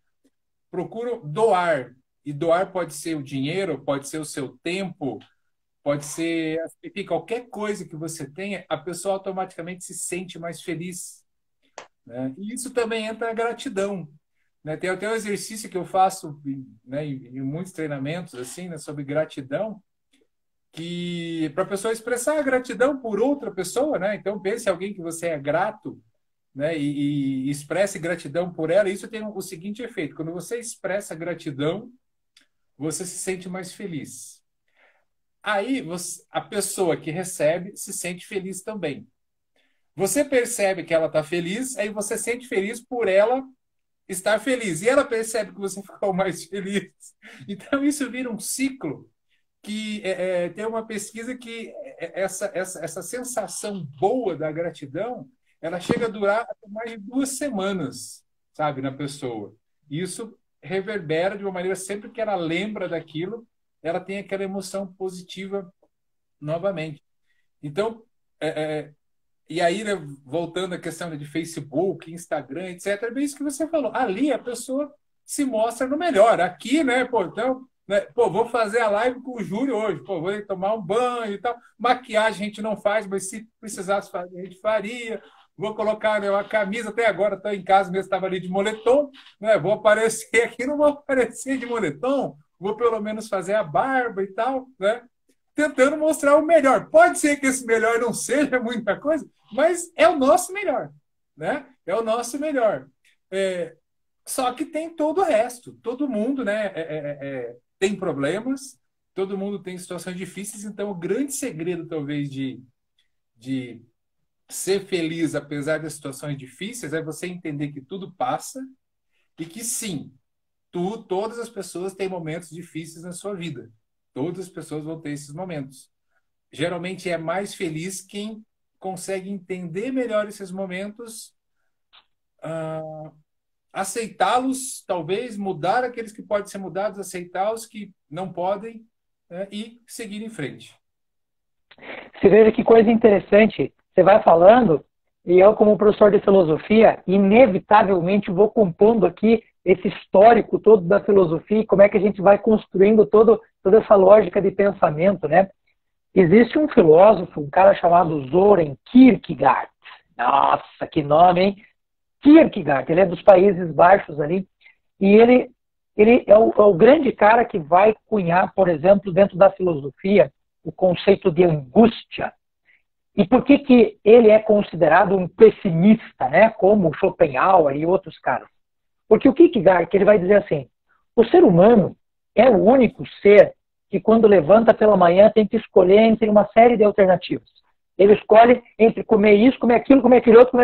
S2: procuram doar, e doar pode ser o dinheiro, pode ser o seu tempo, pode ser enfim, qualquer coisa que você tenha, a pessoa automaticamente se sente mais feliz, né? E isso também entra na gratidão, né? Tem até um exercício que eu faço, né, em muitos treinamentos assim, né, sobre gratidão, que para a pessoa expressar a gratidão por outra pessoa, né? Então pense em alguém que você é grato, né? E expresse gratidão por ela. Isso tem o seguinte efeito: quando você expressa gratidão, você se sente mais feliz. Aí a pessoa que recebe se sente feliz também. Você percebe que ela está feliz, aí você se sente feliz por ela estar feliz. E ela percebe que você ficou mais feliz. Então isso vira um ciclo que tem uma pesquisa que essa sensação boa da gratidão, ela chega a durar até mais de 2 semanas, sabe, na pessoa. E isso reverbera de uma maneira, sempre que ela lembra daquilo, ela tem aquela emoção positiva novamente. Então, e aí, né, voltando à questão de Facebook, Instagram, etc., é bem isso que você falou. Ali a pessoa se mostra no melhor. Aqui, né, pô, então, né, pô, vou fazer a live com o Júlio hoje, pô, vou tomar um banho e tal. Maquiagem a gente não faz, mas se precisasse fazer, a gente faria. Vou colocar, né, uma camisa, até agora estou em casa mesmo, estava ali de moletom, né, vou aparecer aqui, não vou aparecer de moletom, vou pelo menos fazer a barba e tal, né? Tentando mostrar o melhor. Pode ser que esse melhor não seja muita coisa, mas é o nosso melhor, né? É o nosso melhor. Só que tem todo o resto. Todo mundo, né, tem problemas, todo mundo tem situações difíceis, então o grande segredo, talvez, de ser feliz apesar das situações difíceis é você entender que tudo passa e que, sim, todas as pessoas têm momentos difíceis na sua vida. Todas as pessoas vão ter esses momentos. Geralmente é mais feliz quem consegue entender melhor esses momentos, aceitá-los, talvez, mudar aqueles que podem ser mudados, aceitar os que não podem, né, e seguir em frente.
S1: Você veja que coisa interessante. Você vai falando, e eu, como professor de filosofia, inevitavelmente vou compondo aqui esse histórico todo da filosofia e como é que a gente vai construindo toda essa lógica de pensamento, né? Existe um filósofo, um cara chamado Søren Kierkegaard. Nossa, que nome, hein? Kierkegaard, ele é dos Países Baixos ali, e ele é o grande cara que vai cunhar, por exemplo, dentro da filosofia, o conceito de angústia. E por que ele é considerado um pessimista, né? Como Schopenhauer e outros caras? Porque o Kierkegaard, ele vai dizer assim, o ser humano é o único ser que quando levanta pela manhã tem que escolher entre uma série de alternativas. Ele escolhe entre comer isso, comer aquele outro,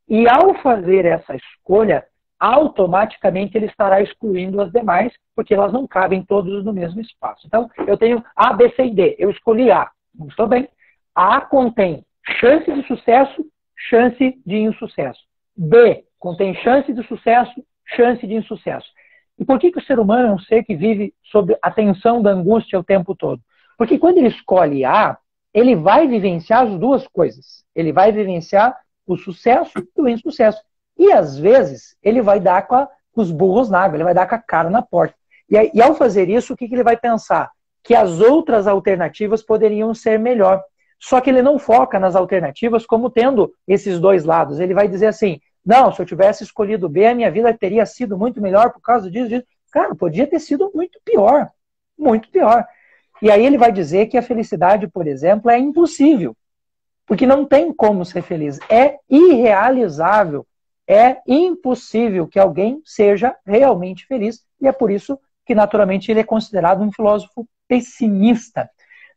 S1: e ao fazer essa escolha, automaticamente ele estará excluindo as demais, porque elas não cabem todas no mesmo espaço. Então, eu tenho A, B, C e D. Eu escolhi A. Estou bem. A contém chance de sucesso, chance de insucesso. B contém chance de sucesso, chance de insucesso. E por que o ser humano é um ser que vive sob a tensão da angústia o tempo todo? Porque quando ele escolhe A, ele vai vivenciar as duas coisas. Ele vai vivenciar o sucesso e o insucesso. E às vezes ele vai dar com os burros na água, ele vai dar com a cara na porta. E ao fazer isso, o que ele vai pensar? que as outras alternativas poderiam ser melhor. Só que ele não foca nas alternativas como tendo esses dois lados. Ele vai dizer assim, não, se eu tivesse escolhido B, a minha vida teria sido muito melhor por causa disso. Cara, podia ter sido muito pior. Muito pior. E aí ele vai dizer que a felicidade, por exemplo, é impossível. Porque não tem como ser feliz. É irrealizável. É impossível que alguém seja realmente feliz. E é por isso que, naturalmente, ele é considerado um filósofo pessimista.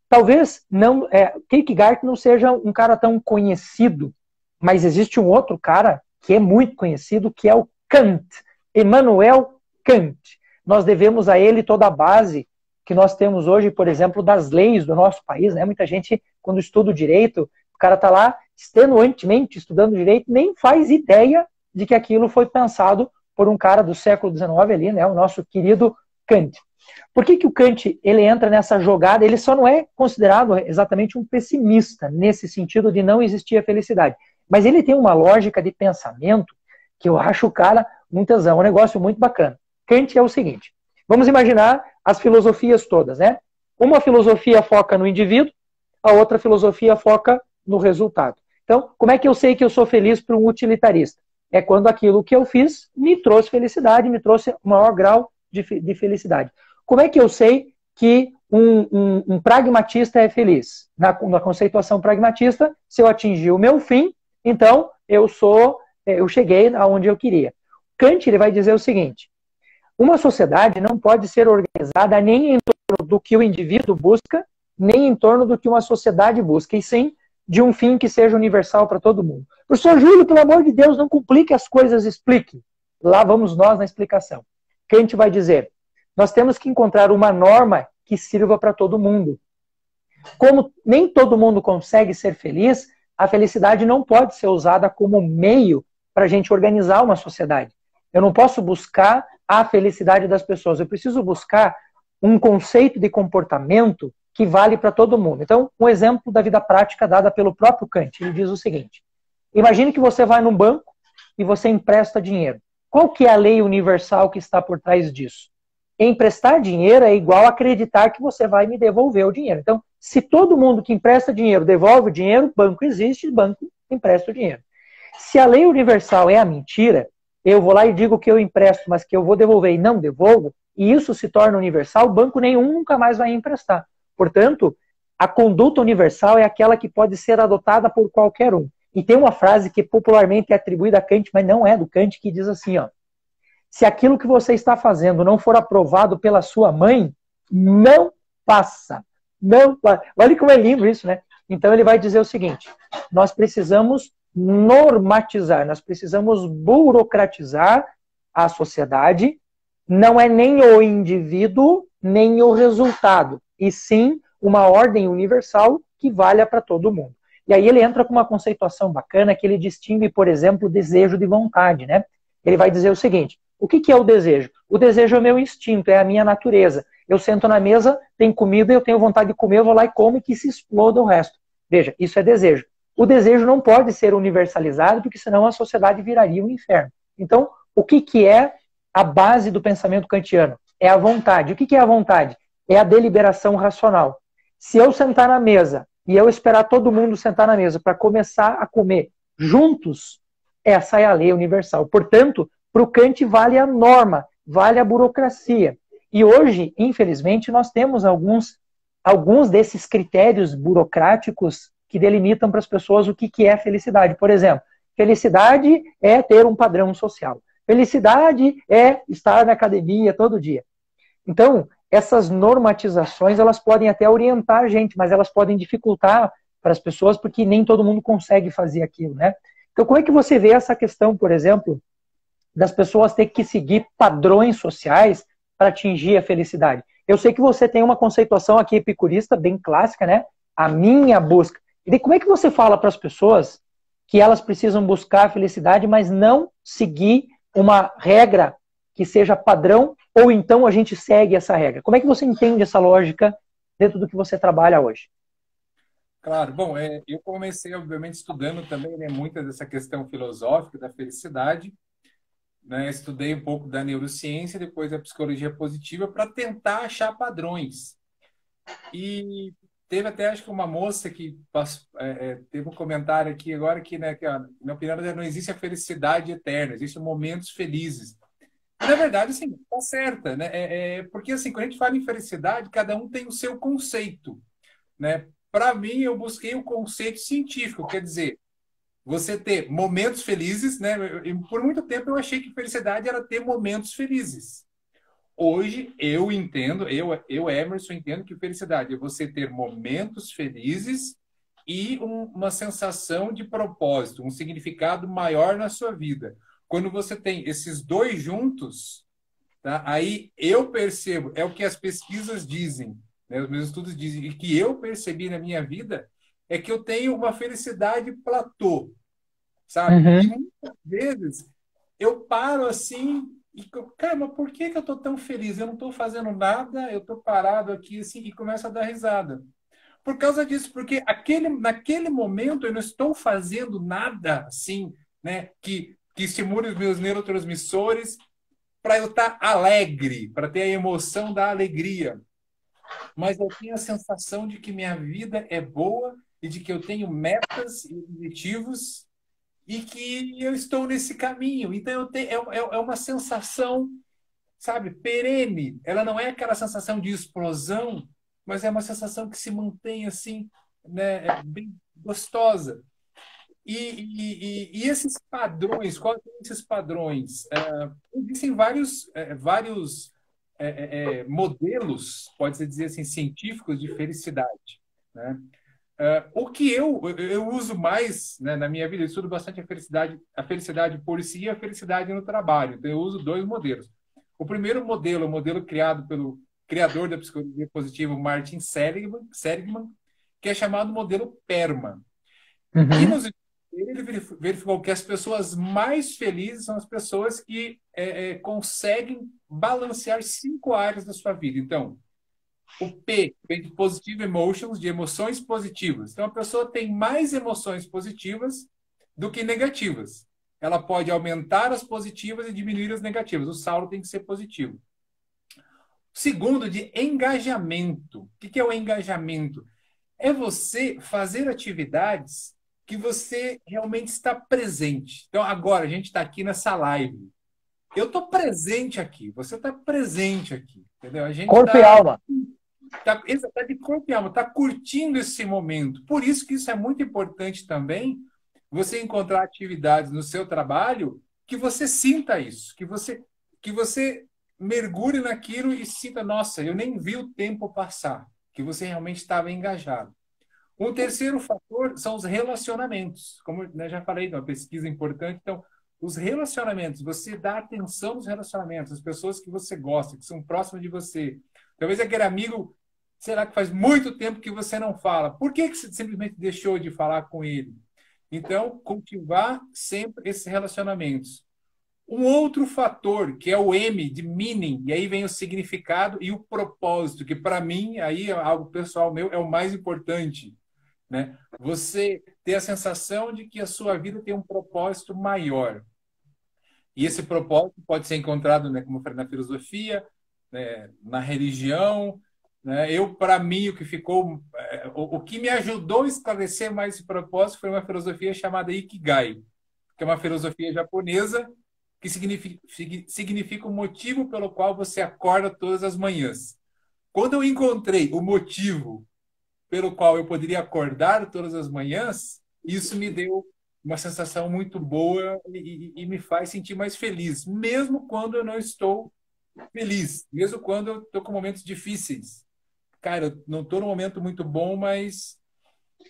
S1: Talvez não, Kierkegaard não seja um cara tão conhecido, mas existe um outro cara que é muito conhecido, que é o Kant, Immanuel Kant. Nós devemos a ele toda a base que nós temos hoje, por exemplo, das leis do nosso país, né? Muita gente, quando estuda o direito, o cara está lá extenuantemente estudando direito, nem faz ideia de que aquilo foi pensado por um cara do século XIX ali, né? O nosso querido Kant. Por que o Kant ele entra nessa jogada? Ele só não é considerado exatamente um pessimista, nesse sentido de não existir a felicidade. Mas ele tem uma lógica de pensamento que eu acho o cara um tesão, um negócio muito bacana. Kant é o seguinte, vamos imaginar as filosofias todas, né? Uma filosofia foca no indivíduo, a outra filosofia foca no resultado. Então, como é que eu sei que eu sou feliz para um utilitarista? É quando aquilo que eu fiz me trouxe felicidade, me trouxe um maior grau de felicidade. Como é que eu sei que um pragmatista é feliz? Na conceituação pragmatista, se eu atingir o meu fim, então eu cheguei aonde eu queria. Kant ele vai dizer o seguinte, uma sociedade não pode ser organizada nem em torno do que o indivíduo busca, nem em torno do que uma sociedade busca, e sim de um fim que seja universal para todo mundo. Professor Júlio, pelo amor de Deus, não complique as coisas, explique. Lá vamos nós na explicação. Kant vai dizer, nós temos que encontrar uma norma que sirva para todo mundo. Como nem todo mundo consegue ser feliz, a felicidade não pode ser usada como meio para a gente organizar uma sociedade. Eu não posso buscar a felicidade das pessoas, eu preciso buscar um conceito de comportamento que vale para todo mundo. Então, um exemplo da vida prática dada pelo próprio Kant, ele diz o seguinte, imagine que você vai num banco e você empresta dinheiro. Qual que é a lei universal que está por trás disso? Emprestar dinheiro é igual a acreditar que você vai me devolver o dinheiro. Então, se todo mundo que empresta dinheiro devolve o dinheiro, banco existe, banco empresta o dinheiro. Se a lei universal é a mentira, eu vou lá e digo que eu empresto, mas que eu vou devolver e não devolvo, e isso se torna universal, banco nenhum nunca mais vai emprestar. Portanto, a conduta universal é aquela que pode ser adotada por qualquer um. E tem uma frase que popularmente é atribuída a Kant, mas não é do Kant, que diz assim, ó, se aquilo que você está fazendo não for aprovado pela sua mãe, não faça. Não faça. Olha como é lindo isso, né? Então ele vai dizer o seguinte, nós precisamos normatizar, nós precisamos burocratizar a sociedade, não é nem o indivíduo, nem o resultado, e sim uma ordem universal que valha para todo mundo. E aí ele entra com uma conceituação bacana que ele distingue, por exemplo, o desejo de vontade, né? Ele vai dizer o seguinte, o que é o desejo? O desejo é o meu instinto, é a minha natureza. Eu sento na mesa, tem comida, eu tenho vontade de comer, eu vou lá e como e que se exploda o resto. Veja, isso é desejo. O desejo não pode ser universalizado, porque senão a sociedade viraria um inferno. Então, o que é a base do pensamento kantiano? É a vontade. O que é a vontade? É a deliberação racional. Se eu sentar na mesa e eu esperar todo mundo sentar na mesa para começar a comer juntos, essa é a lei universal. Portanto, para o Kant vale a norma, vale a burocracia. E hoje, infelizmente, nós temos alguns desses critérios burocráticos que delimitam para as pessoas o que é felicidade. Por exemplo, felicidade é ter um padrão social. Felicidade é estar na academia todo dia. Então, essas normatizações, elas podem até orientar a gente, mas elas podem dificultar para as pessoas, porque nem todo mundo consegue fazer aquilo, né? Então, como é que você vê essa questão, por exemplo, das pessoas ter que seguir padrões sociais para atingir a felicidade? Eu sei que você tem uma conceituação aqui epicurista, bem clássica, né? A minha busca. E daí, como é que você fala para as pessoas que elas precisam buscar a felicidade, mas não seguir uma regra que seja padrão, ou então a gente segue essa regra? Como é que você entende essa lógica dentro do que você trabalha hoje?
S2: Claro, bom, eu comecei, obviamente, estudando também, né, muita dessa questão filosófica da felicidade, né, estudei um pouco da neurociência, depois da psicologia positiva, para tentar achar padrões. E teve até, acho que uma moça que teve um comentário aqui agora que, né, que, na minha opinião, não existe a felicidade eterna, existem momentos felizes. E, na verdade, assim, tá certa, né? Porque, assim, quando a gente fala em felicidade, cada um tem o seu conceito, né? Para mim, eu busquei o conceito científico, quer dizer, você ter momentos felizes, né? Por muito tempo eu achei que felicidade era ter momentos felizes. Hoje eu entendo, Emerson, entendo que felicidade é você ter momentos felizes e uma sensação de propósito, um significado maior na sua vida. Quando você tem esses dois juntos, tá? Aí eu percebo, é o que as pesquisas dizem, né? Os meus estudos dizem, e que eu percebi na minha vida, é que eu tenho uma felicidade platô, sabe? E
S1: Uhum.
S2: muitas vezes eu paro assim e, cara, mas por que que eu tô tão feliz? Eu não tô fazendo nada, eu tô parado aqui assim e começo a dar risada. Por causa disso, porque naquele momento eu não estou fazendo nada assim, né, que estimule os meus neurotransmissores para eu estar alegre, para ter a emoção da alegria. Mas eu tenho a sensação de que minha vida é boa e de que eu tenho metas e objetivos e que eu estou nesse caminho. Então, é uma sensação, sabe, perene. Ela não é aquela sensação de explosão, mas é uma sensação que se mantém assim, né, bem gostosa. E esses padrões, quais são esses padrões? Existem vários modelos, pode-se dizer assim, científicos de felicidade, né? O que eu uso mais, né, na minha vida, eu estudo bastante a felicidade por si e a felicidade no trabalho. Então, eu uso dois modelos. O primeiro modelo é o modelo criado pelo criador da psicologia positiva, Martin Seligman, que é chamado modelo PERMA. E
S1: Uhum.
S2: nos estudos dele, ele verificou que as pessoas mais felizes são as pessoas que conseguem balancear cinco áreas da sua vida. Então, o P vem de positive emotions, de emoções positivas. Então, a pessoa tem mais emoções positivas do que negativas. Ela pode aumentar as positivas e diminuir as negativas. O saldo tem que ser positivo. Segundo, de engajamento. O que é o engajamento? É você fazer atividades que você realmente está presente. Então, agora, a gente está aqui nessa live. Eu estou presente aqui, você está presente aqui, entendeu? A gente
S1: Corpo e
S2: está
S1: alma.
S2: tá de corpo e alma, está curtindo esse momento. Por isso que isso é muito importante também, você encontrar atividades no seu trabalho que você sinta isso, que você mergulhe naquilo e sinta, nossa, eu nem vi o tempo passar, que você realmente estava engajado. Um terceiro fator são os relacionamentos. Como eu já falei, uma pesquisa importante. Então, os relacionamentos, você dá atenção nos relacionamentos, as pessoas que você gosta, que são próximas de você. Talvez aquele amigo, sei lá, que faz muito tempo que você não fala. Por que que você simplesmente deixou de falar com ele? Então, cultivar sempre esses relacionamentos. Um outro fator, que é o M de meaning, e aí vem o significado e o propósito, que para mim, aí é algo pessoal meu, é o mais importante, né? Você ter a sensação de que a sua vida tem um propósito maior. E esse propósito pode ser encontrado, né, como eu falei, na filosofia, né, na religião, né? Para mim, o que ficou, o que me ajudou a esclarecer mais esse propósito foi uma filosofia chamada Ikigai, que é uma filosofia japonesa que significa o motivo pelo qual você acorda todas as manhãs. Quando eu encontrei o motivo pelo qual eu poderia acordar todas as manhãs, isso me deu uma sensação muito boa e me faz sentir mais feliz, mesmo quando eu não estou feliz, mesmo quando eu estou com momentos difíceis. Cara, eu não estou num momento muito bom, mas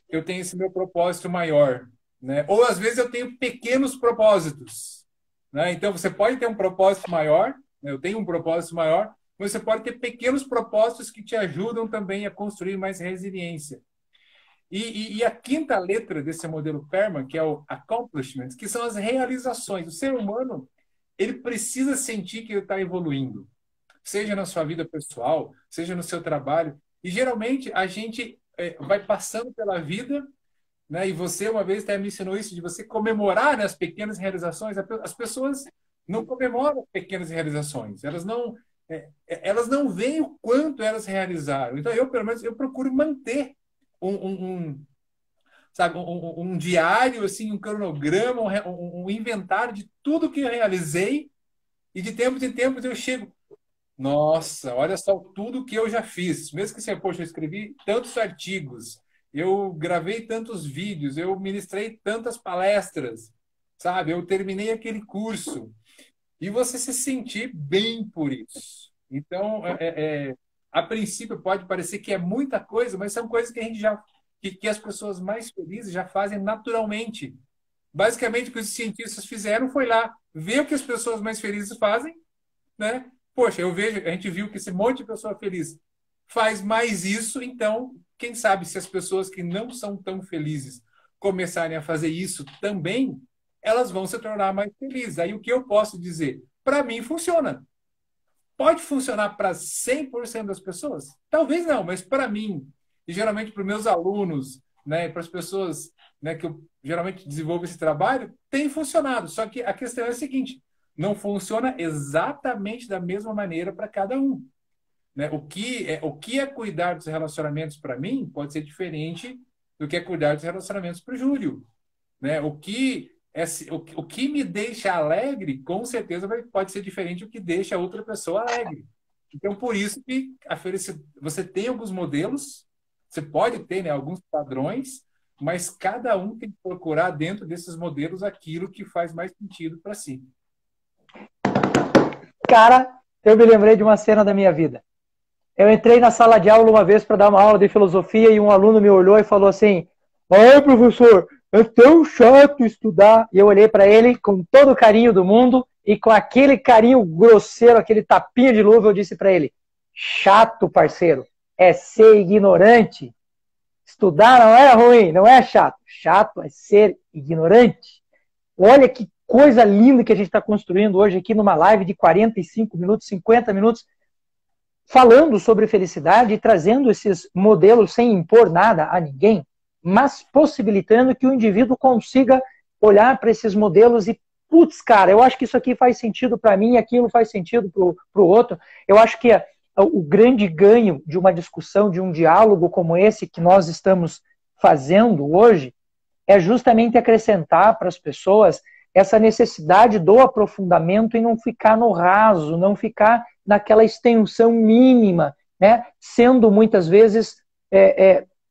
S2: eu tenho esse meu propósito maior, né? Ou às vezes eu tenho pequenos propósitos, né? Então você pode ter um propósito maior, né? Eu tenho um propósito maior, mas você pode ter pequenos propósitos que te ajudam também a construir mais resiliência. E a quinta letra desse modelo PERMA, que é o accomplishment, que são as realizações. O ser humano, ele precisa sentir que ele está evoluindo, seja na sua vida pessoal, seja no seu trabalho. E geralmente a gente vai passando pela vida, né? E você uma vez até me ensinou isso de você comemorar, né, as pequenas realizações. As pessoas não comemoram as pequenas realizações. Elas não elas não veem o quanto elas realizaram. Então, eu, pelo menos, eu procuro manter um, sabe, um diário, assim, um cronograma, um inventário de tudo que eu realizei, e de tempos em tempos eu chego, nossa, olha só tudo que eu já fiz. Mesmo que você, poxa, eu escrevi tantos artigos, eu gravei tantos vídeos, eu ministrei tantas palestras, sabe? Eu terminei aquele curso. E você se sentir bem por isso. Então, a princípio pode parecer que é muita coisa, mas são coisas que a gente já que as pessoas mais felizes já fazem naturalmente. Basicamente, o que os cientistas fizeram foi lá ver o que as pessoas mais felizes fazem, né? Poxa, a gente viu que esse monte de pessoa feliz faz mais isso, então, quem sabe se as pessoas que não são tão felizes começarem a fazer isso também, elas vão se tornar mais felizes. Aí o que eu posso dizer? Para mim funciona. Pode funcionar para 100% das pessoas? Talvez não, mas para mim, e geralmente para os meus alunos, né, para as pessoas, né, que eu geralmente desenvolvo esse trabalho, tem funcionado. Só que a questão é a seguinte: não funciona exatamente da mesma maneira para cada um. Né? O que é cuidar dos relacionamentos para mim pode ser diferente do que é cuidar dos relacionamentos para o Júlio. Né? O que me deixa alegre, com certeza pode ser diferente do que deixa a outra pessoa alegre. Então, por isso que você tem alguns modelos, você pode ter, né, alguns padrões, mas cada um tem que procurar dentro desses modelos aquilo que faz mais sentido para si.
S1: Cara, eu me lembrei de uma cena da minha vida. Eu entrei na sala de aula uma vez para dar uma aula de filosofia e um aluno me olhou e falou assim: "Ai, professor, é tão chato estudar." E eu olhei para ele com todo o carinho do mundo e com aquele carinho grosseiro, aquele tapinha de luva, eu disse para ele: "Chato, parceiro, é ser ignorante. Estudar não é ruim, não é chato. Chato é ser ignorante." Olha que coisa linda que a gente está construindo hoje aqui numa live de 45 minutos, 50 minutos, falando sobre felicidade e trazendo esses modelos sem impor nada a ninguém, mas possibilitando que o indivíduo consiga olhar para esses modelos e, putz, cara, eu acho que isso aqui faz sentido para mim, aquilo faz sentido para o outro. Eu acho que o grande ganho de uma discussão, de um diálogo como esse que nós estamos fazendo hoje, é justamente acrescentar para as pessoas essa necessidade do aprofundamento e não ficar no raso, não ficar naquela extensão mínima, né? Sendo muitas vezes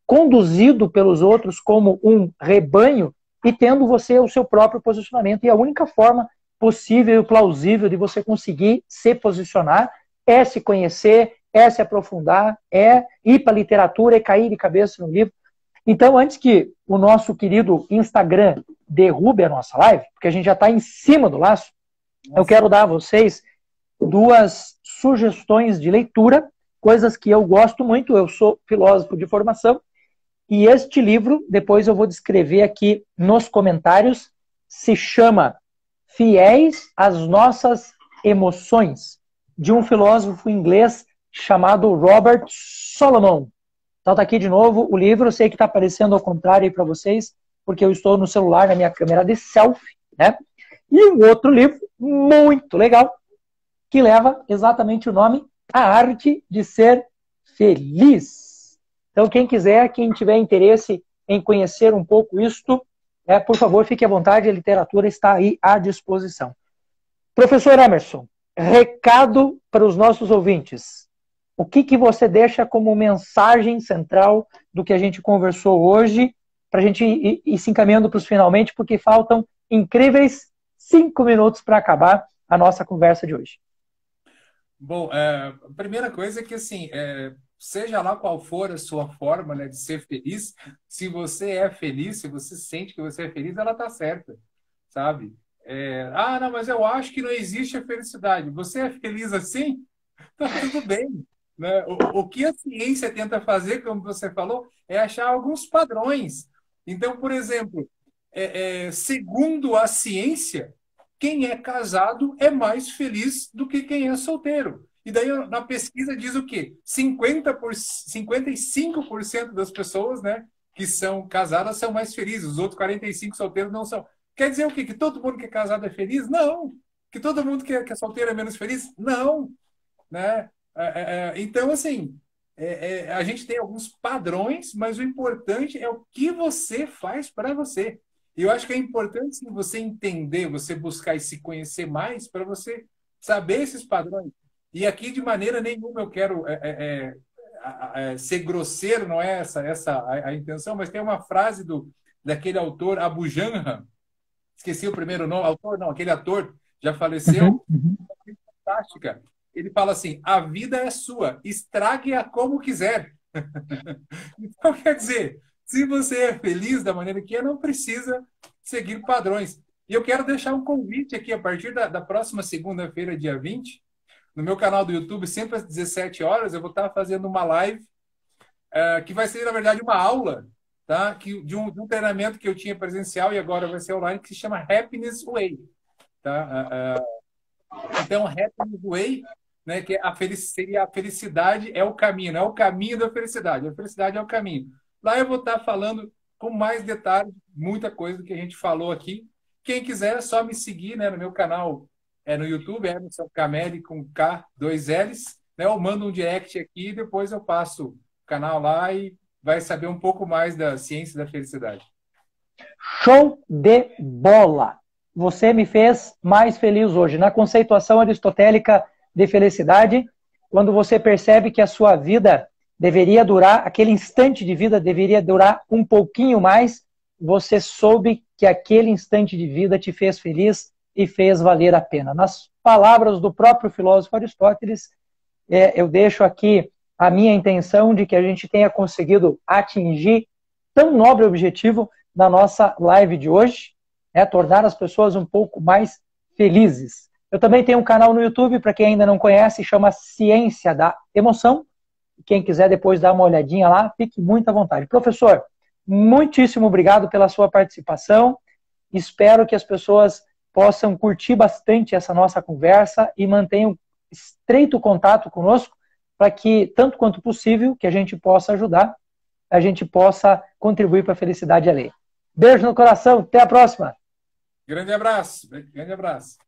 S1: conduzido pelos outros como um rebanho e tendo você o seu próprio posicionamento. E a única forma possível e plausível de você conseguir se posicionar é se conhecer, é se aprofundar, é ir para a literatura e cair de cabeça no livro. Então, antes que o nosso querido Instagram derrube a nossa live, porque a gente já está em cima do laço, eu quero dar a vocês 2 sugestões de leitura, coisas que eu gosto muito. Eu sou filósofo de formação, e este livro, depois eu vou descrever aqui nos comentários, se chama Fiéis às Nossas Emoções, de um filósofo inglês chamado Robert Solomon. Então está aqui de novo o livro. Eu sei que está aparecendo ao contrário aí para vocês, porque eu estou no celular, na minha câmera de selfie, né? E um outro livro muito legal, que leva exatamente o nome A Arte de Ser Feliz. Então quem quiser, quem tiver interesse em conhecer um pouco isto, por favor, fique à vontade, a literatura está aí à disposição. Professor Emerson, recado para os nossos ouvintes. O que você deixa como mensagem central do que a gente conversou hoje, para a gente ir se encaminhando para os finalmente, porque faltam incríveis 5 minutos para acabar a nossa conversa de hoje.
S2: Bom, a primeira coisa é que, assim, seja lá qual for a sua forma, né, de ser feliz, se você é feliz, se você sente que você é feliz, ela está certa, sabe? Não, mas eu acho que não existe a felicidade. Você é feliz assim? Tá tudo bem. Né? O que a ciência tenta fazer, como você falou, é achar alguns padrões. Então, por exemplo, segundo a ciência, quem é casado é mais feliz do que quem é solteiro. E daí na pesquisa diz o quê? 55% das pessoas, né, que são casadas são mais felizes, os outros 45% solteiros não são. Quer dizer o quê? Que todo mundo que é casado é feliz? Não. Que todo mundo que é solteiro é menos feliz? Não. né? Então, assim, a gente tem alguns padrões, mas o importante é o que você faz para você. E eu acho que é importante sim, você entender, você buscar e se conhecer mais para você saber esses padrões. E aqui, de maneira nenhuma, eu quero ser grosseiro, não é essa a intenção, mas tem uma frase daquele autor Abu Janra, esqueci o primeiro nome, autor não, aquele ator já faleceu,
S1: Uhum, uhum.
S2: fantástica. Ele fala assim: a vida é sua, estrague-a como quiser. Então, quer dizer, se você é feliz da maneira que é, não precisa seguir padrões. E eu quero deixar um convite aqui, a partir da próxima segunda-feira, dia 20, no meu canal do YouTube, sempre às 17 horas, eu vou estar fazendo uma live, que vai ser, na verdade, uma aula, tá? De um treinamento que eu tinha presencial e agora vai ser online, que se chama Happiness Way. Tá? Então, Happiness Way, né, que seria a felicidade é o caminho, não é o caminho da felicidade. A felicidade é o caminho. Lá eu vou estar falando com mais detalhes, muita coisa do que a gente falou aqui. Quem quiser, é só me seguir, né, no meu canal no YouTube, Emerson Camelli com K, 2 Ls, né? Eu mando um direct aqui e depois eu passo o canal lá e vai saber um pouco mais da ciência da felicidade.
S1: Show de bola! Você me fez mais feliz hoje. Na conceituação aristotélica de felicidade, quando você percebe que a sua vida deveria durar, aquele instante de vida deveria durar um pouquinho mais, você soube que aquele instante de vida te fez feliz e fez valer a pena. Nas palavras do próprio filósofo Aristóteles, eu deixo aqui a minha intenção de que a gente tenha conseguido atingir tão nobre objetivo na nossa live de hoje, tornar as pessoas um pouco mais felizes. Eu também tenho um canal no YouTube, para quem ainda não conhece, chama Ciência da Emoção. Quem quiser depois dar uma olhadinha lá, fique muito à vontade. Professor, muitíssimo obrigado pela sua participação. Espero que as pessoas possam curtir bastante essa nossa conversa e mantenham estreito contato conosco para que, tanto quanto possível, que a gente possa ajudar, a gente possa contribuir para a felicidade alheia. Beijo no coração, até a próxima.
S2: Grande abraço, grande abraço.